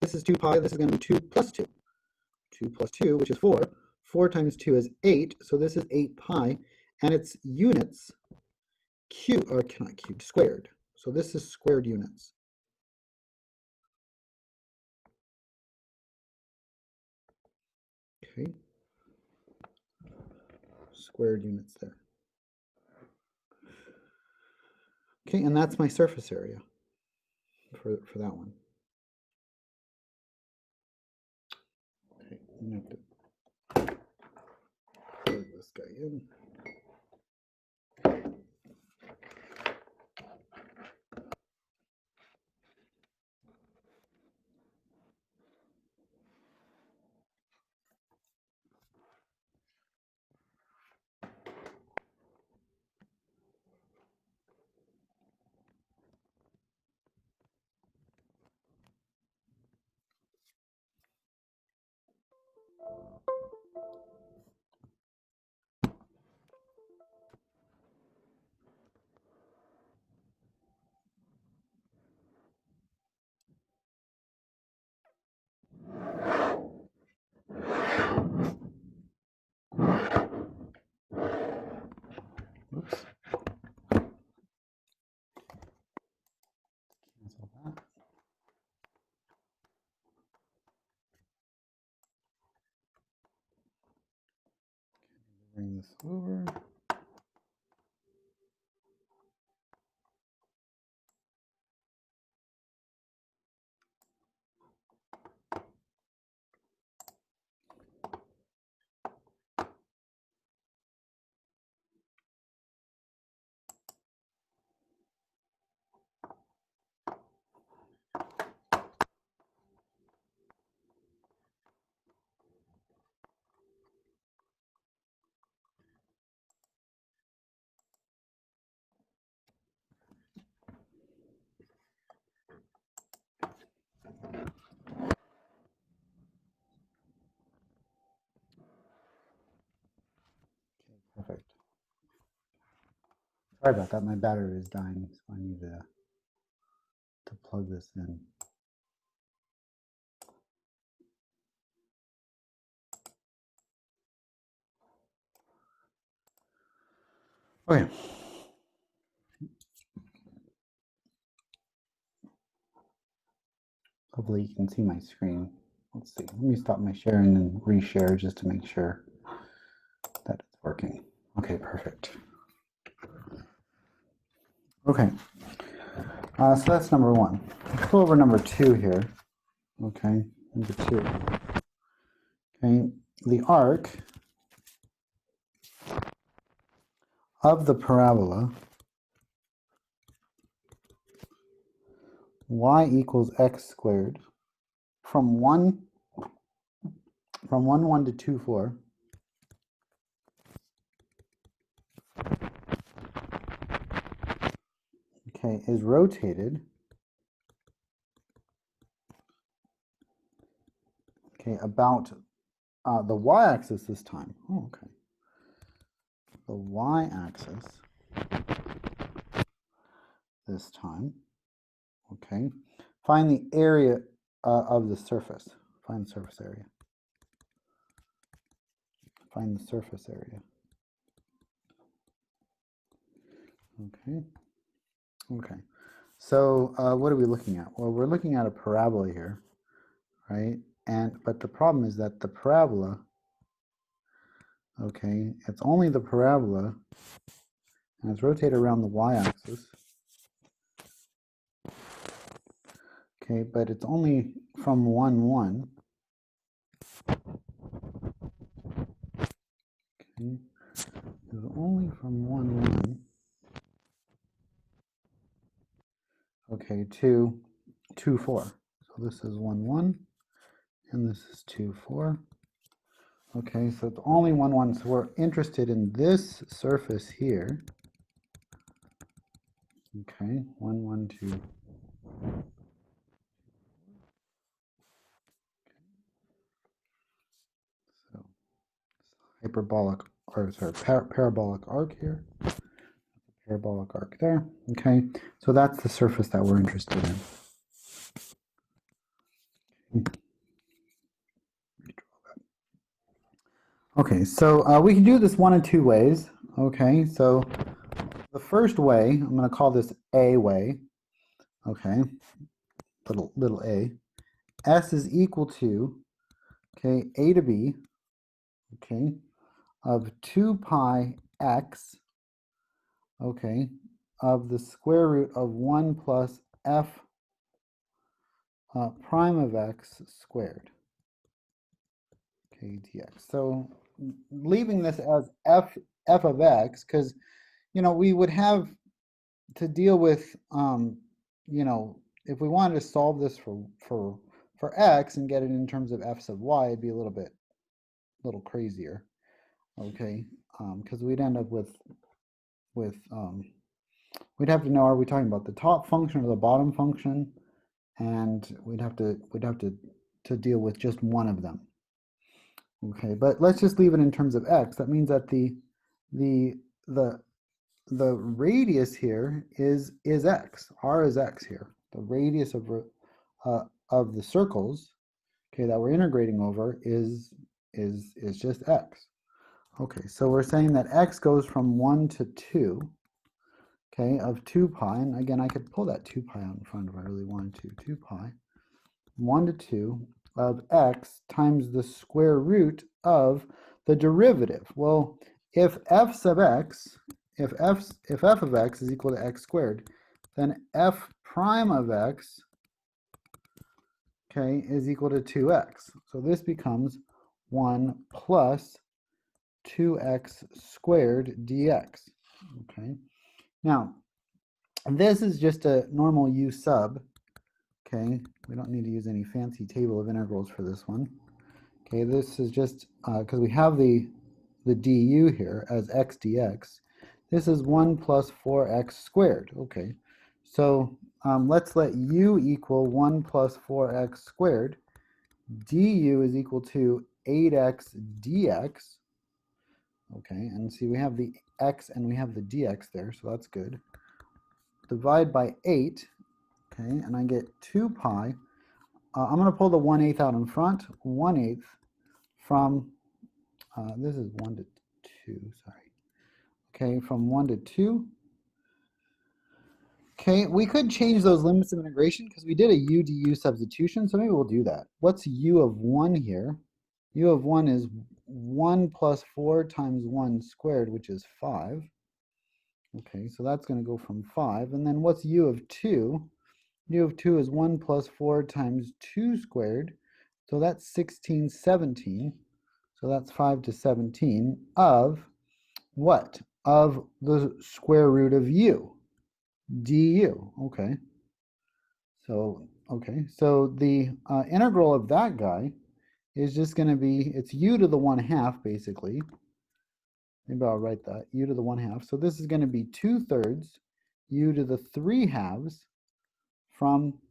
This is 2 pi. This is going to be 2 plus 2. 2 plus 2, which is 4. 4 times 2 is 8. So this is 8 pi. And its units, cubed, or not cubed, squared. So this is squared units. Okay. Squared units there. Okay, and that's my surface area for that one. Okay, I'm gonna have to plug this guy in. Oops. Cancel that. Bring this over. Perfect. Sorry about that. My battery is dying, so I need to plug this in. Okay. Hopefully you can see my screen. Let's see. Let me stop my sharing and reshare just to make sure that it's working. Okay, perfect. Okay. So that's number one. Let's go over number two here. Okay, number two. Okay, the arc of the parabola y equals x squared from 1 1 to 2 4 okay is rotated okay about the y-axis this time. Oh, okay. The y-axis this time. Okay. Find the area of the surface. Find the surface area. Find the surface area. Okay. Okay. So what are we looking at? Well, we're looking at a parabola here, right? But the problem is that the parabola, okay, it's only the parabola, and it's rotated around the y-axis. Okay, but it's only from 1 1. Okay, it's only from 1 1. Okay, to 2 4. So this is 1 1, and this is 2 4. Okay, so it's only 1 1. So we're interested in this surface here. Okay, 1 1 2. So hyperbolic, or sorry, parabolic arc here. Parabolic arc there. Okay, so that's the surface that we're interested in. Okay, so we can do this one of two ways. Okay, so the first way, I'm going to call this A way. Okay, little a. S is equal to, okay, A to B, okay, of 2 pi x, okay, of the square root of 1 plus f prime of x squared, okay, dx. So leaving this as f of x, because, you know, we would have to deal with, you know, if we wanted to solve this for x and get it in terms of f sub y, it'd be a little crazier, okay, because we'd end up with we'd have to know, are we talking about the top function or the bottom function, and we'd have to deal with just one of them. Okay, but let's just leave it in terms of x. That means that the radius here is x. R is x here. The radius of the circles, okay, that we're integrating over is just x. Okay, so we're saying that x goes from 1 to 2, okay, of 2 pi, and again, I could pull that 2 pi out in front if I really wanted to. 2 pi, 1 to 2 of x times the square root of the derivative. Well, if f sub x, if f of x is equal to x squared, then f prime of x, okay, is equal to 2x. So this becomes 1 plus 2x squared dx. Okay. Now, this is just a normal u sub. Okay, we don't need to use any fancy table of integrals for this one. Okay, this is just because we have the du here as x dx. This is 1 plus 4x squared. Okay, so let's let u equal 1 plus 4x squared. Du is equal to 8x dx. Okay, and see, we have the x and we have the dx there, so that's good. Divide by 8, okay, and I get 2 pi. I'm going to pull the 1/8 out in front. 1/8 from, this is 1 to 2, sorry. Okay, from 1 to 2. Okay, we could change those limits of integration because we did a u du substitution, so maybe we'll do that. What's u of 1 here? U of 1 is 1 plus 4 times 1 squared, which is 5. Okay, so that's going to go from 5. And then what's u of 2? U of 2 is 1 plus 4 times 2 squared. So that's 16, 17. So that's 5 to 17 of what? Of the square root of u, du. Okay. So the integral of that guy is just going to be, it's u to the 1/2 basically. Maybe I'll write that, u to the 1/2. So this is going to be 2/3 u to the 3/2 from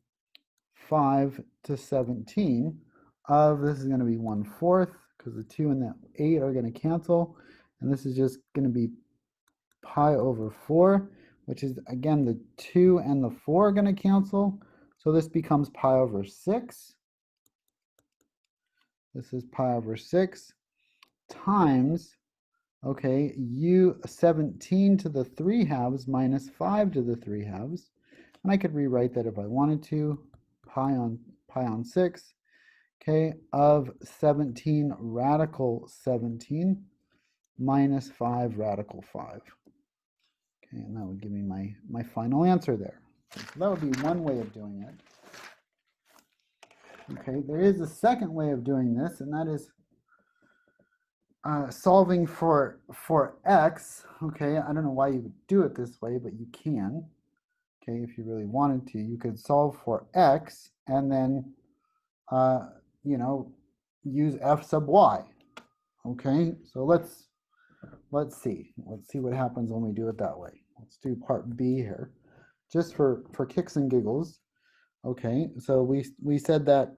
5 to 17 of, this is going to be 1/4 because the 2 and the 8 are going to cancel. And this is just going to be pi over 4, which is, again, the 2 and the 4 are going to cancel. So this becomes pi over 6. This is pi over 6 times, okay, u 17 to the 3/2 minus 5 to the 3/2. And I could rewrite that if I wanted to, pi on 6, okay, of 17 radical 17 minus 5 radical 5. Okay, and that would give me my final answer there. So that would be one way of doing it. Okay, there is a second way of doing this, and that is solving for x. Okay, I don't know why you would do it this way, but you can. Okay, if you really wanted to, you could solve for x and then, you know, use f sub y. Okay, so let's see what happens when we do it that way. Let's do part B here, just for kicks and giggles. Okay, so we said that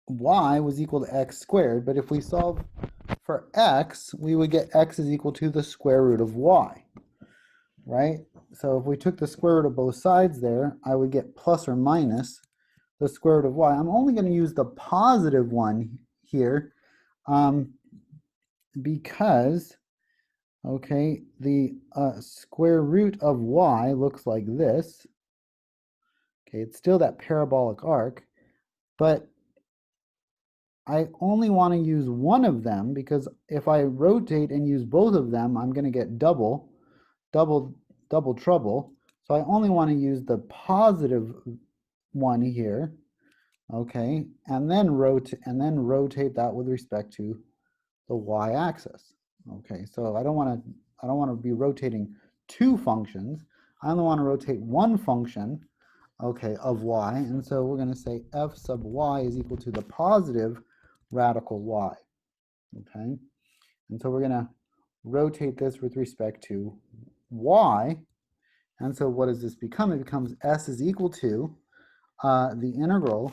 y was equal to x squared, but if we solve for x, we would get x is equal to the square root of y, right? So if we took the square root of both sides there, I would get plus or minus the square root of y. I'm only going to use the positive one here because, okay, the square root of y looks like this. Okay, it's still that parabolic arc, but I only want to use one of them because if I rotate and use both of them, I'm going to get double. double trouble. So I only want to use the positive one here, okay, and then rotate that with respect to the y-axis. Okay, so I don't want to be rotating two functions. I only want to rotate one function, okay, of y, and so we're going to say f sub y is equal to the positive radical y. Okay, and so we're going to rotate this with respect to y, and so what does this become? It becomes s is equal to the integral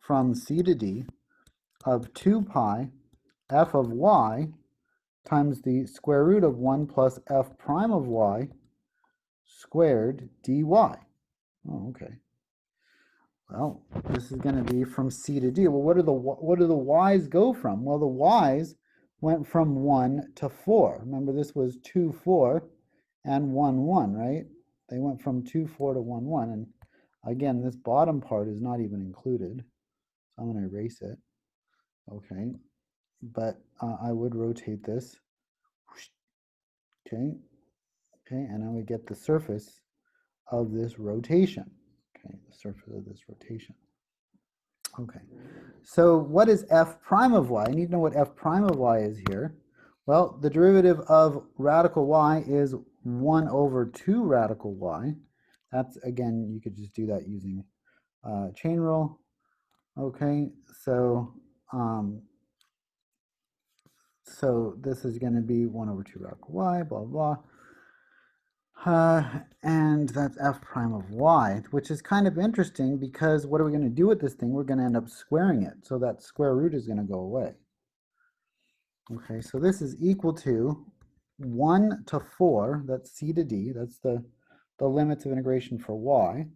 from c to d of 2 pi f of y times the square root of 1 plus f prime of y squared dy. Oh, okay. Well, this is going to be from c to d. Well, what do the y's go from? Well, the y's went from 1 to 4. Remember, this was 2, 4, and 1, 1, right? They went from 2, 4 to 1, 1. And again, this bottom part is not even included. So I'm going to erase it. Okay. But I would rotate this. Okay. Okay. And now we get the surface of this rotation. Okay. The surface of this rotation. Okay. So what is f prime of y? I need to know what f prime of y is here. Well, the derivative of radical y is 1 over 2 radical y. That's, again, you could just do that using chain rule. Okay, so this is going to be 1 over 2 radical y, blah, blah. And that's f prime of y, which is kind of interesting because what are we going to do with this thing? We're going to end up squaring it, so that square root is going to go away. Okay, so this is equal to 1 to 4, that's c to d, that's the limits of integration for y,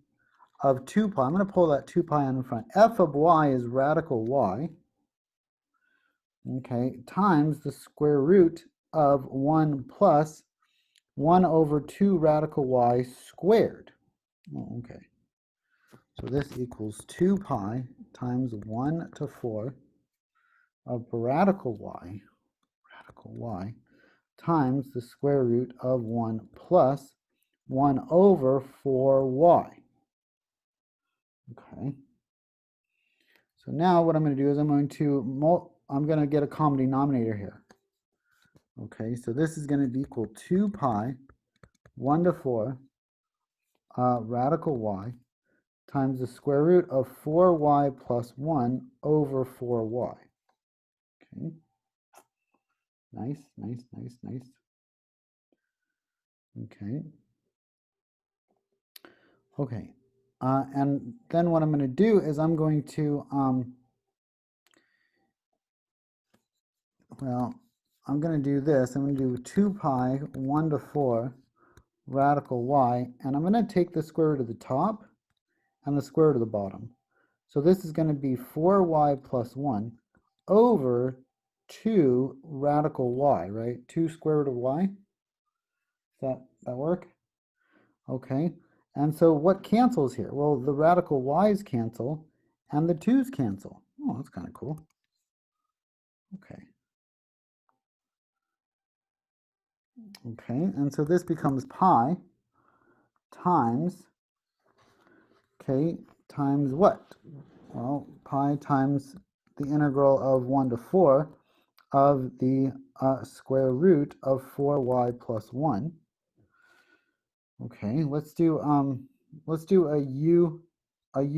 of 2 pi. I'm going to pull that 2 pi on in front. F of y is radical y, okay, times the square root of 1 plus 1 over 2 radical y squared. Oh, okay. So this equals 2 pi times 1 to 4 of radical y times the square root of 1 plus 1 over 4y. Okay. So now what I'm going to do is I'm going to get a common denominator here. Okay, so this is going to equal 2 pi 1 to 4 radical y times the square root of 4y plus 1 over 4y. Okay. Nice, nice, nice, nice. Okay. Okay. And then what I'm going to do is I'm going to, I'm going to do this. I'm going to do 2 pi 1 to 4 radical y, and I'm going to take the square root of the top and the square root of the bottom. So this is going to be 4y plus 1 over 2 radical y, right? 2 square root of y. Does that work? Okay. And so what cancels here? Well, the radical y's cancel and the 2's cancel. Oh, that's kind of cool. Okay. Okay, and so this becomes pi times, okay, times what? Well, pi times the integral of 1 to 4 of the square root of 4y plus 1. Okay, let's do a u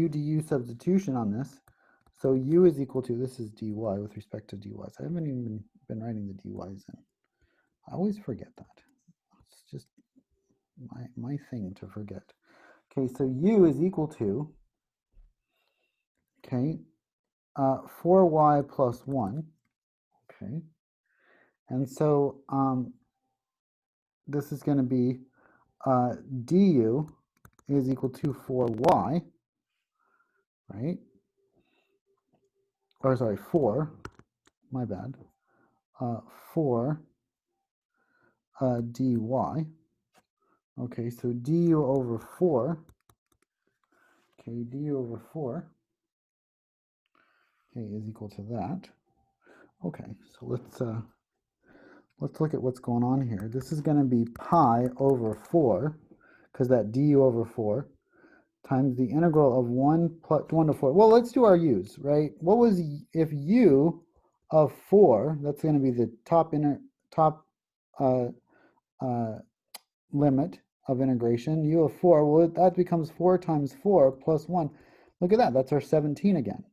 du substitution on this. So u is equal to, this is dy with respect to dy. So I haven't even been writing the dy's in. I always forget that. It's just my thing to forget. Okay, so u is equal to, okay, 4y plus 1. Okay, and so this is going to be du is equal to 4y, right? Or sorry, 4, my bad, 4 dy. Okay, so du over 4, okay, du over 4, okay, is equal to that. Okay, so let's look at what's going on here. This is going to be pi over 4, because that du over 4, times the integral of 1 to 4. Well, let's do our u's, right? What was, if u of 4, that's going to be the top limit of integration, u of 4, well, that becomes 4 times 4 plus 1. Look at that, that's our 17 again.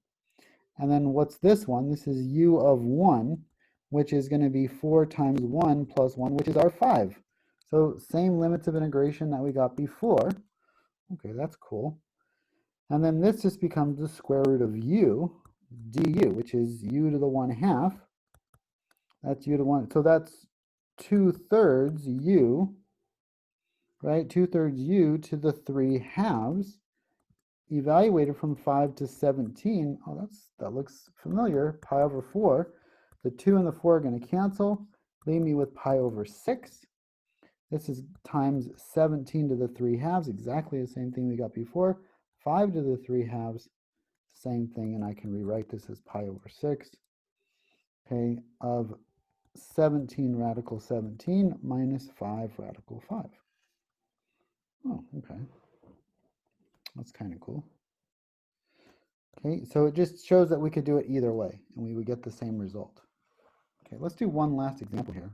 And then what's this one? This is u of 1, which is going to be 4 times 1 plus 1, which is our 5. So same limits of integration that we got before. Okay, that's cool. And then this just becomes the square root of u du, which is u to the 1/2. That's u to 1. So that's 2/3 u, right? 2/3 u to the 3/2, evaluated from 5 to 17. Oh, that looks familiar. Pi over 4. The 2 and the 4 are going to cancel, leave me with pi over 6. This is times 17 to the 3/2, exactly the same thing we got before. 5 to the 3/2, same thing, and I can rewrite this as pi over 6, okay, of 17 radical 17 minus 5 radical 5. Oh, okay. That's kind of cool. Okay, so it just shows that we could do it either way, and we would get the same result. Okay, let's do one last example here.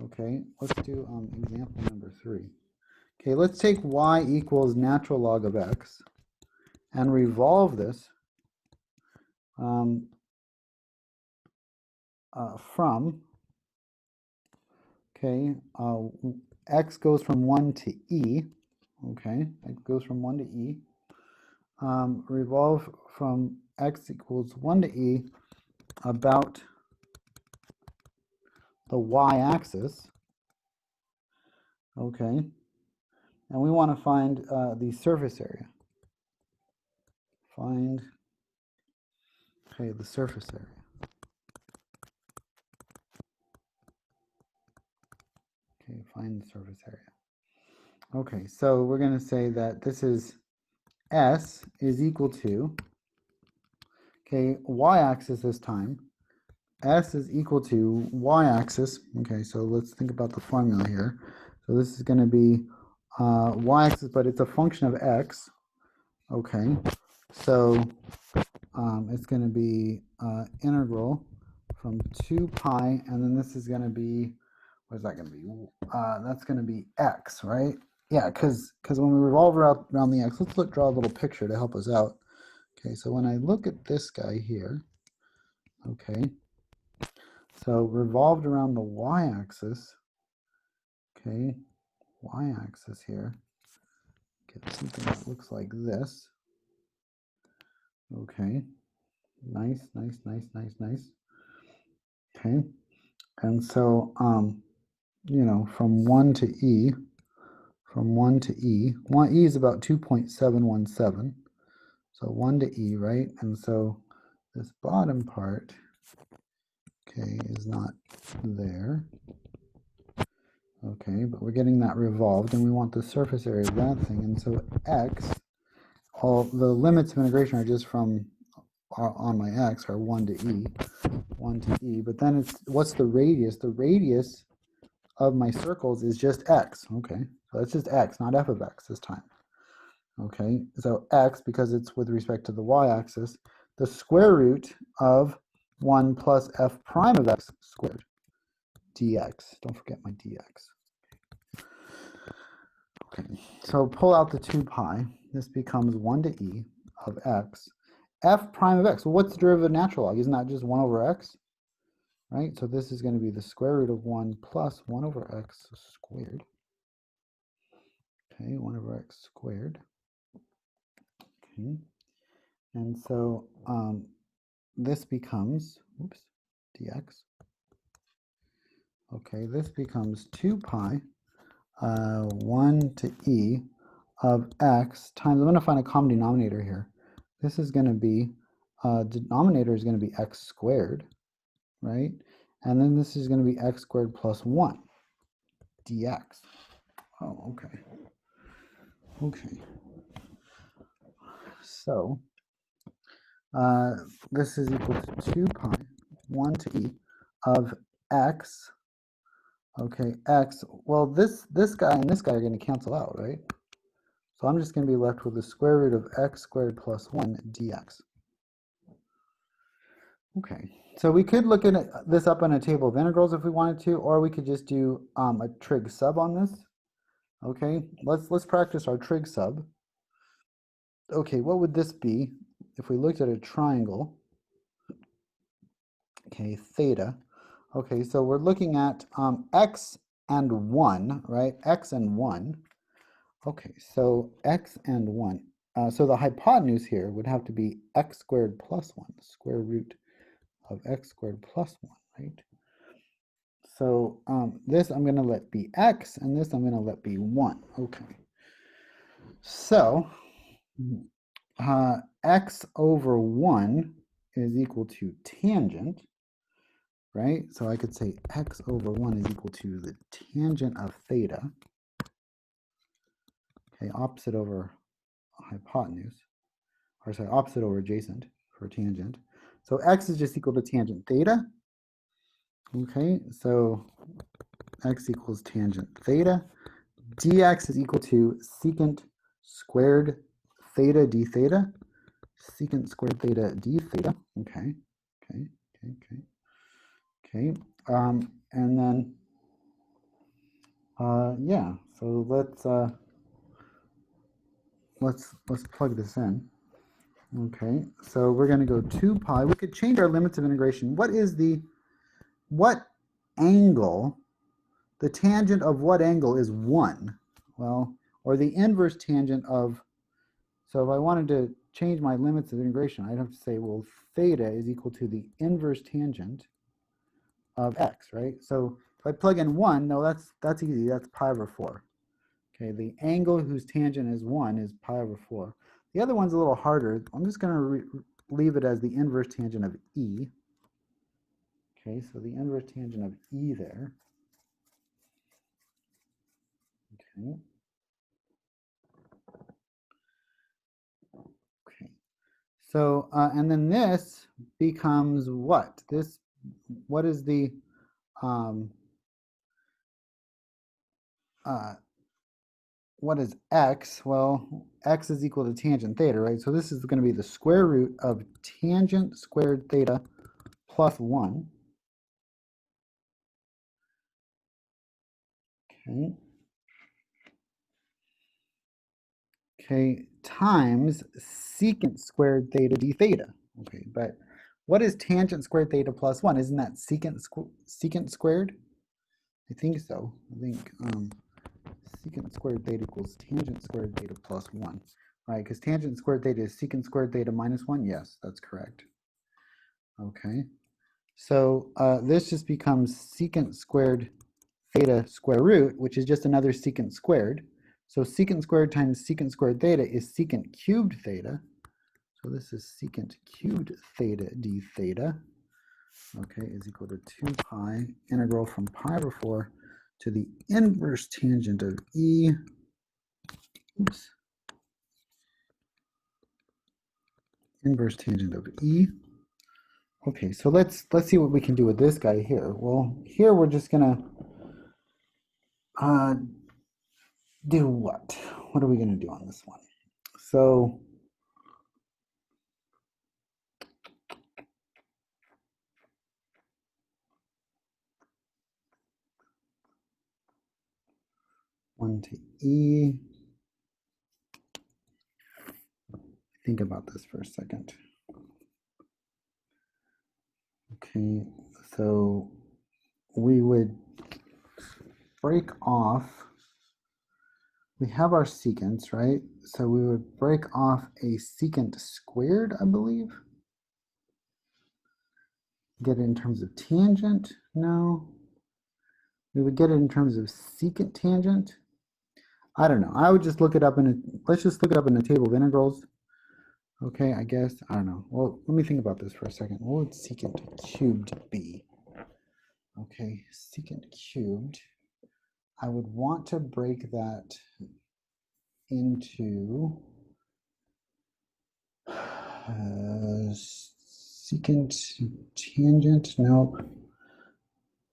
Okay, let's do example number 3. Okay, let's take y equals natural log of x and revolve this from, okay, x goes from 1 to e, okay, it goes from 1 to e, revolve from x equals 1 to e about the y-axis, okay, and we want to find the surface area. Find, okay, the surface area. Okay, find the surface area. Okay, so we're going to say that this is S is equal to, okay, y-axis this time. S is equal to y-axis. Okay, so let's think about the formula here. So this is going to be y-axis, but it's a function of x. Okay, so it's going to be integral from 2 pi, and then this is going to be, what is that going to be? That's going to be x, right? Yeah, because when we revolve around the x, let's draw a little picture to help us out. Okay, so when I look at this guy here, okay, so revolved around the y-axis, okay, y-axis here, get something that looks like this. Okay, nice, nice, nice, nice, nice. Okay, and so, you know, from 1 to e, from 1 to e, 1e is about 2.717. So 1 to e, right? And so this bottom part, okay, is not there. Okay, but we're getting that revolved, and we want the surface area of that thing. And so x, all the limits of integration are just from, on my x, are 1 to e, 1 to e. But then it's, what's the radius? The radius of my circles is just x. Okay, so it's just x, not f of x this time. Okay, so x, because it's with respect to the y-axis, the square root of 1 plus f prime of x squared dx. Don't forget my dx. Okay, so pull out the 2 pi. This becomes 1 to e of x. F prime of x. Well, what's the derivative of natural log? Isn't that just 1 over x? Right? So this is going to be the square root of 1 plus 1 over x squared. Okay, 1 over x squared. Okay, and so this becomes, oops, dx. Okay, this becomes 2 pi 1 to e of x times, I'm going to find a common denominator here. This is going to be, denominator is going to be x squared, right? And then this is going to be x squared plus 1 dx. Oh, okay. Okay. So this is equal to 2 pi 1 to e of x, okay, x, well, this guy and this guy are going to cancel out, right? So I'm just going to be left with the square root of x squared plus 1 dx. Okay, so we could look at this up on a table of integrals if we wanted to, or we could just do a trig sub on this. Okay, let's practice our trig sub. Okay, what would this be if we looked at a triangle? Okay, theta. Okay, so we're looking at x and 1, right? X and 1. Okay, so x and 1. So the hypotenuse here would have to be x squared plus 1, the square root of x squared plus 1, right? So this I'm going to let be x, and this I'm going to let be 1. Okay. So x over 1 is equal to tangent, right? So I could say x over 1 is equal to the tangent of theta. Okay, opposite over hypotenuse, or sorry, opposite over adjacent for tangent. So x is just equal to tangent theta. Okay, so x equals tangent theta. Dx is equal to secant squared theta d theta. Secant squared theta d theta. Okay, okay, okay, okay. Okay, and then yeah, so let's plug this in. Okay, so we're going to go 2 pi. We could change our limits of integration. What angle, the tangent of what angle is 1? Well, or the inverse tangent of, so if I wanted to change my limits of integration, I'd have to say, well, theta is equal to the inverse tangent of x, right? So if I plug in 1, no, that's easy. That's pi over 4. Okay, the angle whose tangent is 1 is pi over 4. The other one's a little harder. I'm just going to leave it as the inverse tangent of e. Okay, so the inverse tangent of e there. Okay. Okay. So, and then this becomes what? What is the, what is x? Well, x is equal to tangent theta, right? So this is going to be the square root of tangent squared theta plus 1. Okay. Okay, times secant squared theta d theta. Okay, but what is tangent squared theta plus 1? Isn't that secant squared? I think so. I think secant squared theta equals tangent squared theta plus 1. Right, because tangent squared theta is secant squared theta minus 1. Yes, that's correct. Okay, so this just becomes secant squared theta square root, which is just another secant squared. So secant squared times secant squared theta is secant cubed theta. So this is secant cubed theta d theta, okay, is equal to 2 pi integral from pi over 4 to the inverse tangent of e, oops, inverse tangent of e. Okay, so let's see what we can do with this guy here. Well, here we're just gonna do what? What are we gonna do on this one? So one to e. Think about this for a second. Okay, so we would break off, we have our secants, right? So we would break off a secant squared, I believe. Get it in terms of tangent? No. We would get it in terms of secant tangent. I don't know. I would just look it up let's just look it up in the table of integrals. Okay, I guess, I don't know. Well, let me think about this for a second. What would secant cubed be? Okay, secant cubed. I would want to break that into secant tangent. No.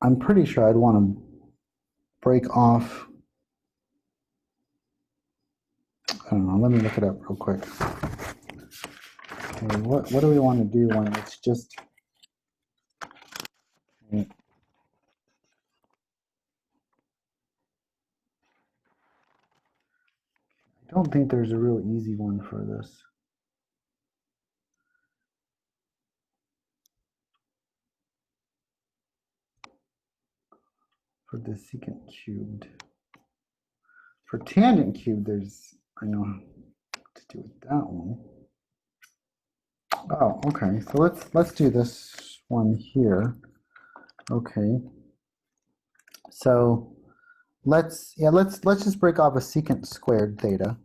I'm pretty sure I'd want to break off. I don't know. Let me look it up real quick. Okay, what do we want to do when it's just? Okay, I don't think there's a real easy one for this. For the secant cubed. For tangent cubed, there's, I know what to do with that one. Oh, okay. So let's do this one here. Okay. So let's just break off a secant squared theta.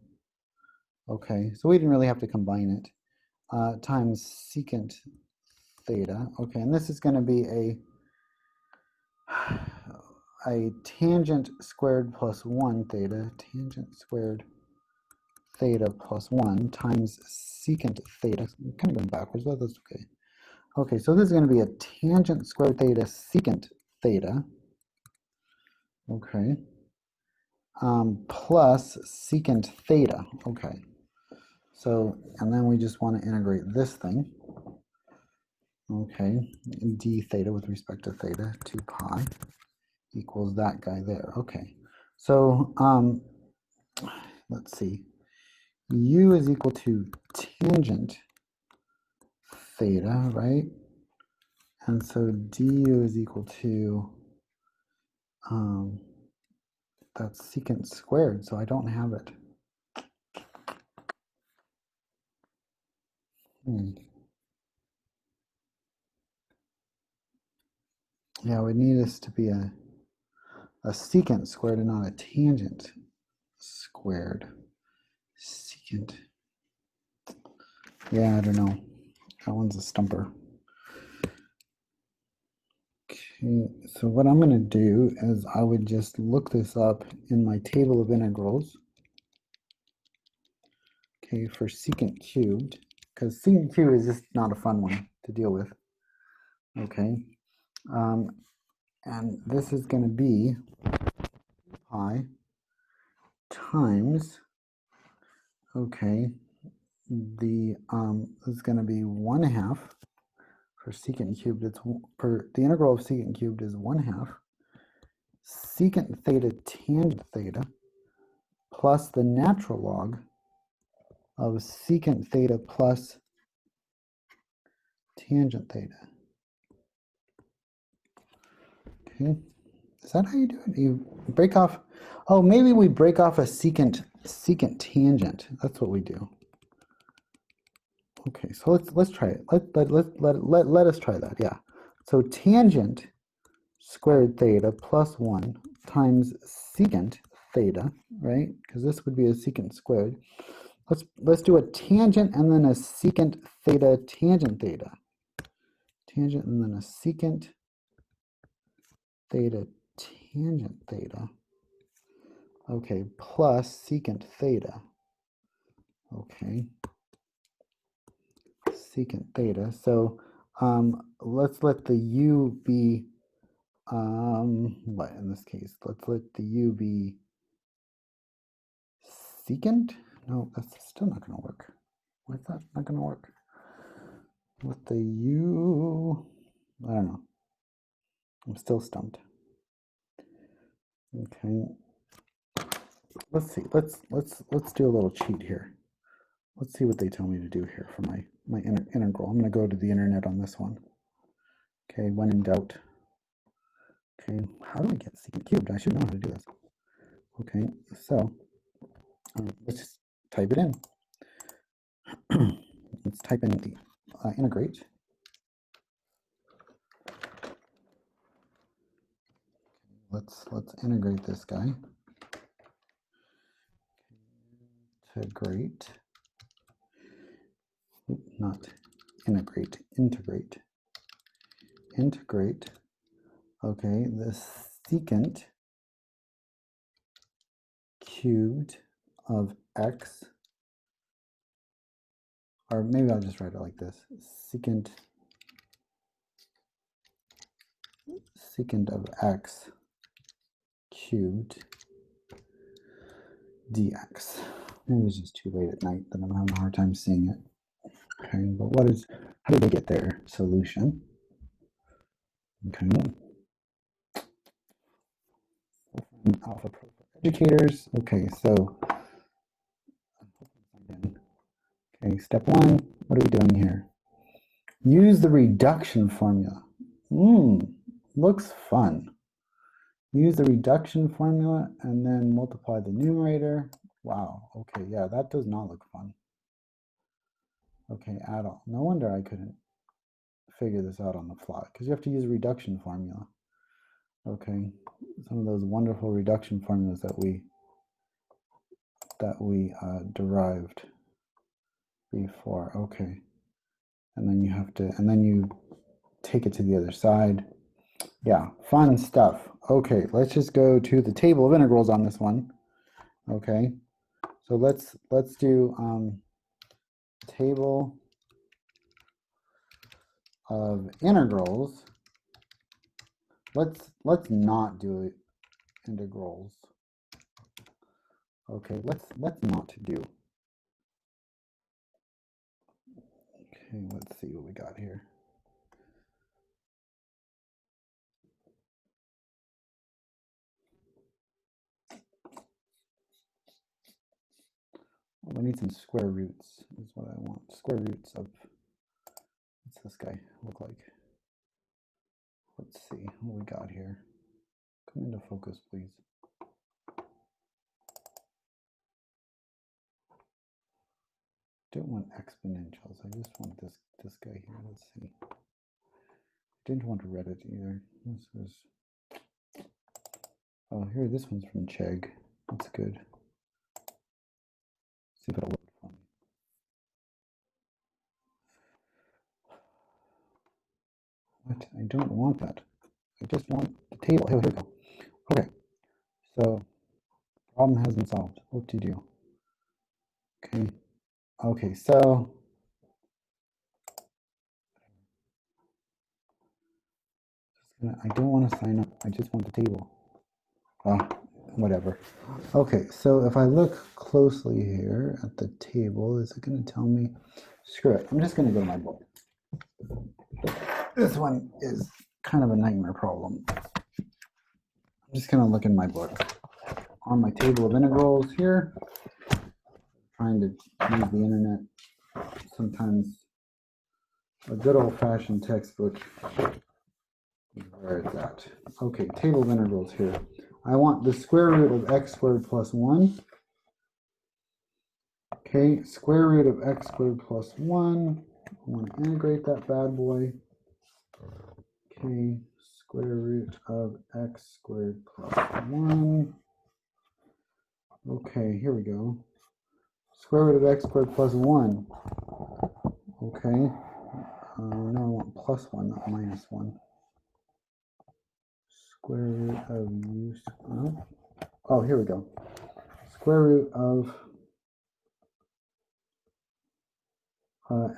Okay. So we didn't really have to combine it. Times secant theta. Okay, and this is going to be a tangent squared plus 1 theta, tangent squared theta plus 1 times secant theta. I'm kind of going backwards, but that's okay. Okay, so this is going to be a tangent squared theta secant theta. Okay. Plus secant theta. Okay. So, and then we just want to integrate this thing. Okay. D theta with respect to theta, 2 pi equals that guy there. Okay. So, let's see. U is equal to tangent theta, right? And so du is equal to, that's secant squared, so I don't have it. Yeah, we need this to be a secant squared and not a tangent squared. Secant. Yeah, I don't know. That one's a stumper. Okay, so what I'm going to do is I would just look this up in my table of integrals. Okay, for secant cubed, because secant cubed is just not a fun one to deal with. Okay, and this is going to be pi times, okay, the is going to be 1/2 for secant cubed. It's the integral of secant cubed is 1/2 secant theta tangent theta plus the natural log of secant theta plus tangent theta. Okay, is that how you do it? You break off. Oh, maybe we break off a secant tangent. That's what we do. Okay, so let's try it. Let us try that. Yeah. So tangent squared theta plus 1 times secant theta, right? Because this would be a secant squared. Let's do a tangent and then a secant theta tangent theta. Tangent and then a secant theta tangent theta. Okay, plus secant theta. Okay, secant theta. So let's let the u be, what in this case? Let's let the u be secant? No, that's still not going to work. Why is that not going to work? With the u, I don't know. I'm still stumped. Okay, let's see. Let's do a little cheat here. Let's see what they tell me to do here for my integral. I'm going to go to the internet on this one. Okay, when in doubt. Okay, how do we get secant cubed? I should know how to do this. Okay, so let's just type it in. Let's type in the integrate. Let's integrate this guy. Integrate. Not integrate. Integrate. Integrate. Okay, the secant cubed of x, or maybe I'll just write it like this: secant secant of x cubed dx. Maybe it's just too late at night that I'm having a hard time seeing it. Okay, but how did they get their solution? Okay. Alpha Pro educators. Okay, so okay, step one, what are we doing here? Use the reduction formula. Looks fun. Use the reduction formula and then multiply the numerator. Wow, okay, yeah, that does not look fun. Okay, at all. No wonder I couldn't figure this out on the fly, because you have to use a reduction formula. Okay, some of those wonderful reduction formulas that we derived before. Okay, and then you take it to the other side. Yeah, fun stuff. Okay, let's just go to the table of integrals on this one. Okay, so let's do table of integrals. Let's not do integrals. Okay, let's not do. Okay, let's see what we got here. We need some square roots is what I want. Square roots of, what's this guy look like? Let's see what we got here. Come into focus, please. Don't want exponentials. I just want this guy here. Let's see. Didn't want to Reddit either. This was. Oh, here, this one's from Chegg. That's good. See if it'll work for me. What? I don't want that. I just want the table. Here we go. Okay. So, problem has been solved. What to do? Okay. Okay, so I don't want to sign up. I just want the table. Whatever. Okay, so if I look closely here at the table, is it going to tell me? Screw it. I'm just going to go to my book. This one is kind of a nightmare problem. I'm just going to look in my book. On my table of integrals here, trying to use the internet. Sometimes a good old-fashioned textbook is where it's at. Okay, table of integrals here. I want the square root of x squared plus 1. Okay, square root of x squared plus 1. I want to integrate that bad boy. Okay, square root of x squared plus 1. Okay, here we go. Square root of x squared plus 1. Okay, now I want plus 1, not minus 1. Square root of u squared. Oh, here we go. Square root of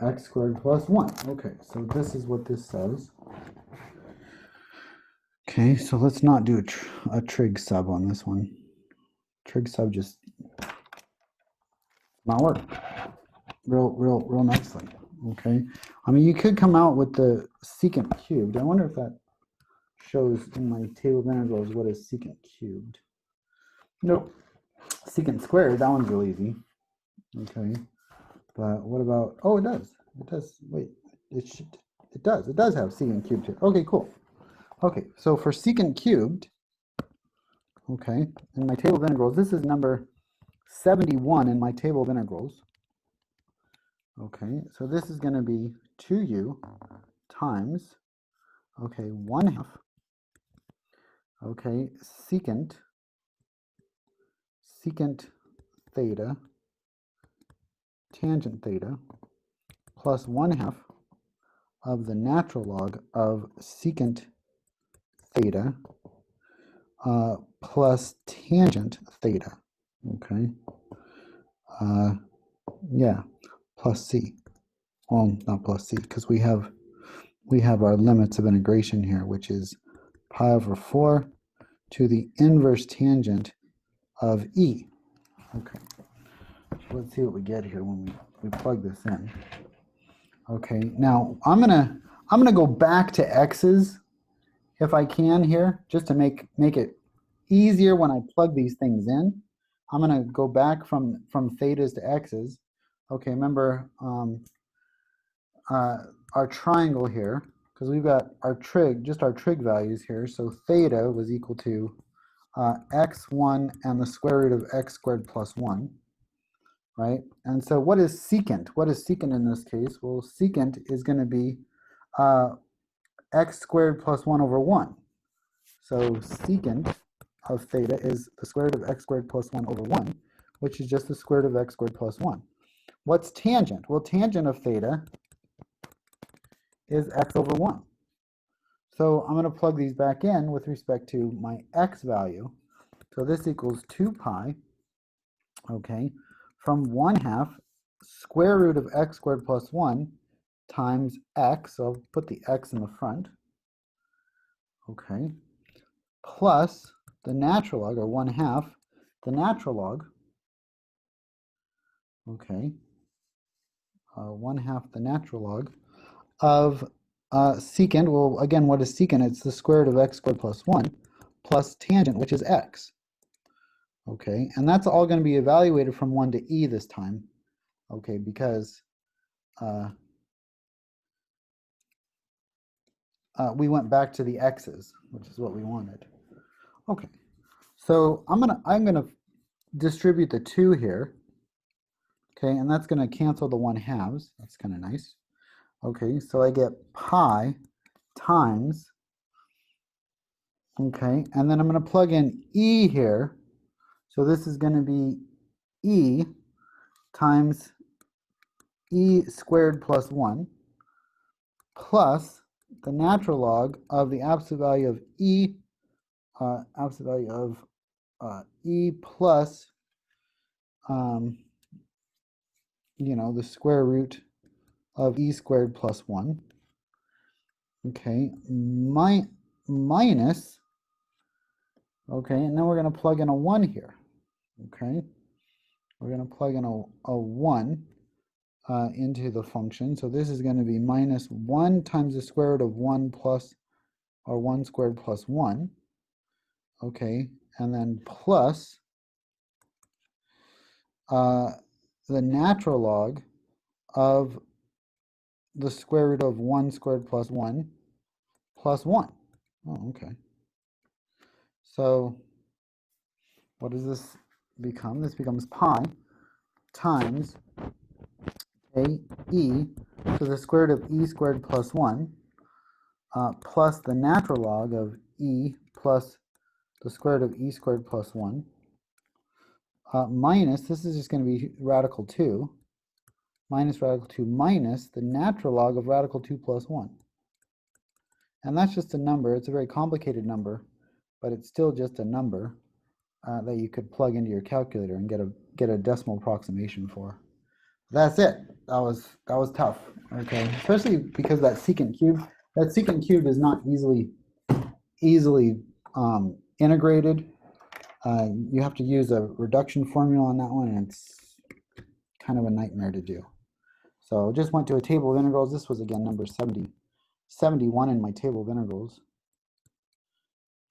x squared plus 1. Okay, so this is what this says. Okay, so let's not do a trig sub on this one. Trig sub just not work real nicely. Okay, I mean, you could come out with the secant cubed. I wonder if that shows in my table of integrals what is secant cubed. Nope. Secant squared, that one's real easy. Okay, but what about, oh, it does. Wait, it does have secant cubed here. Okay, cool. Okay, so for secant cubed, okay, in my table of integrals, this is number 71 in my table of integrals. Okay, so this is going to be 2u times, okay, 1/2, okay, secant theta tangent theta plus 1/2 of the natural log of secant theta plus tangent theta. Okay. Yeah, plus c. Well, not plus c, because we have our limits of integration here, which is pi over 4 to the inverse tangent of e. Okay, so let's see what we get here when we plug this in. Okay, now I'm gonna go back to x's if I can here, just to make it easier when I plug these things in. I'm gonna go back from thetas to x's. Okay, remember our triangle here, because we've got our trig, just our trig values here. So theta was equal to x1 and the square root of x squared plus 1, right? And so what is secant? What is secant in this case? Well, secant is going to be x squared plus 1 over 1. So secant of theta is the square root of x squared plus 1 over 1, which is just the square root of x squared plus 1. What's tangent? Well, tangent of theta is x over 1. So I'm going to plug these back in with respect to my x value. So this equals 2 pi, okay, from 1/2 square root of x squared plus 1 times x, so I'll put the x in the front, okay, plus the natural log, or 1/2, the natural log, okay, 1/2 the natural log of secant. Well, again, what is secant? It's the square root of x squared plus 1 plus tangent, which is x. Okay, and that's all going to be evaluated from 1 to e this time, okay, because we went back to the x's, which is what we wanted. Okay, so I'm gonna distribute the 2 here, okay, and that's gonna cancel the 1/2. That's kind of nice. Okay, so I get pi times, okay, and then I'm gonna plug in e here. So this is gonna be e times e squared plus 1 plus the natural log of the absolute value of e, absolute value of e plus, the square root of e squared plus 1, okay, minus, okay, and then we're going to plug in a 1 here, okay, we're going to plug in a 1 into the function, so this is going to be minus 1 times the square root of 1 plus, or 1 squared plus 1, okay, and then plus the natural log of the square root of 1 squared plus 1 plus 1. Oh, okay. So what does this become? This becomes pi times a e to the square root of e squared plus 1 plus the natural log of e plus the square root of e squared plus 1 minus, this is just going to be radical 2, minus radical 2 minus the natural log of radical 2 plus 1. And that's just a number. It's a very complicated number, but it's still just a number that you could plug into your calculator and get a decimal approximation for. That's it. That was tough. Okay, especially because that secant cube is not easily integrated. You have to use a reduction formula on that one, and it's kind of a nightmare to do. So just went to a table of integrals. This was again number 71 in my table of integrals.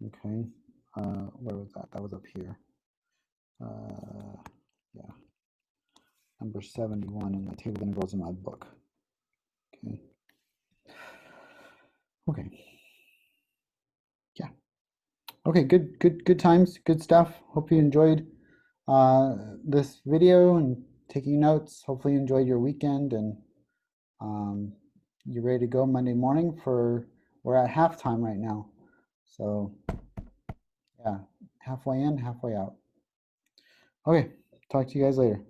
Okay, where was that? That was up here. Yeah, number 71 in my table of integrals in my book. Okay. Okay. Yeah. Okay, good times, good stuff. Hope you enjoyed this video and taking notes. Hopefully you enjoyed your weekend, and you're ready to go Monday morning we're at halftime right now. So yeah, halfway in, halfway out. Okay, talk to you guys later.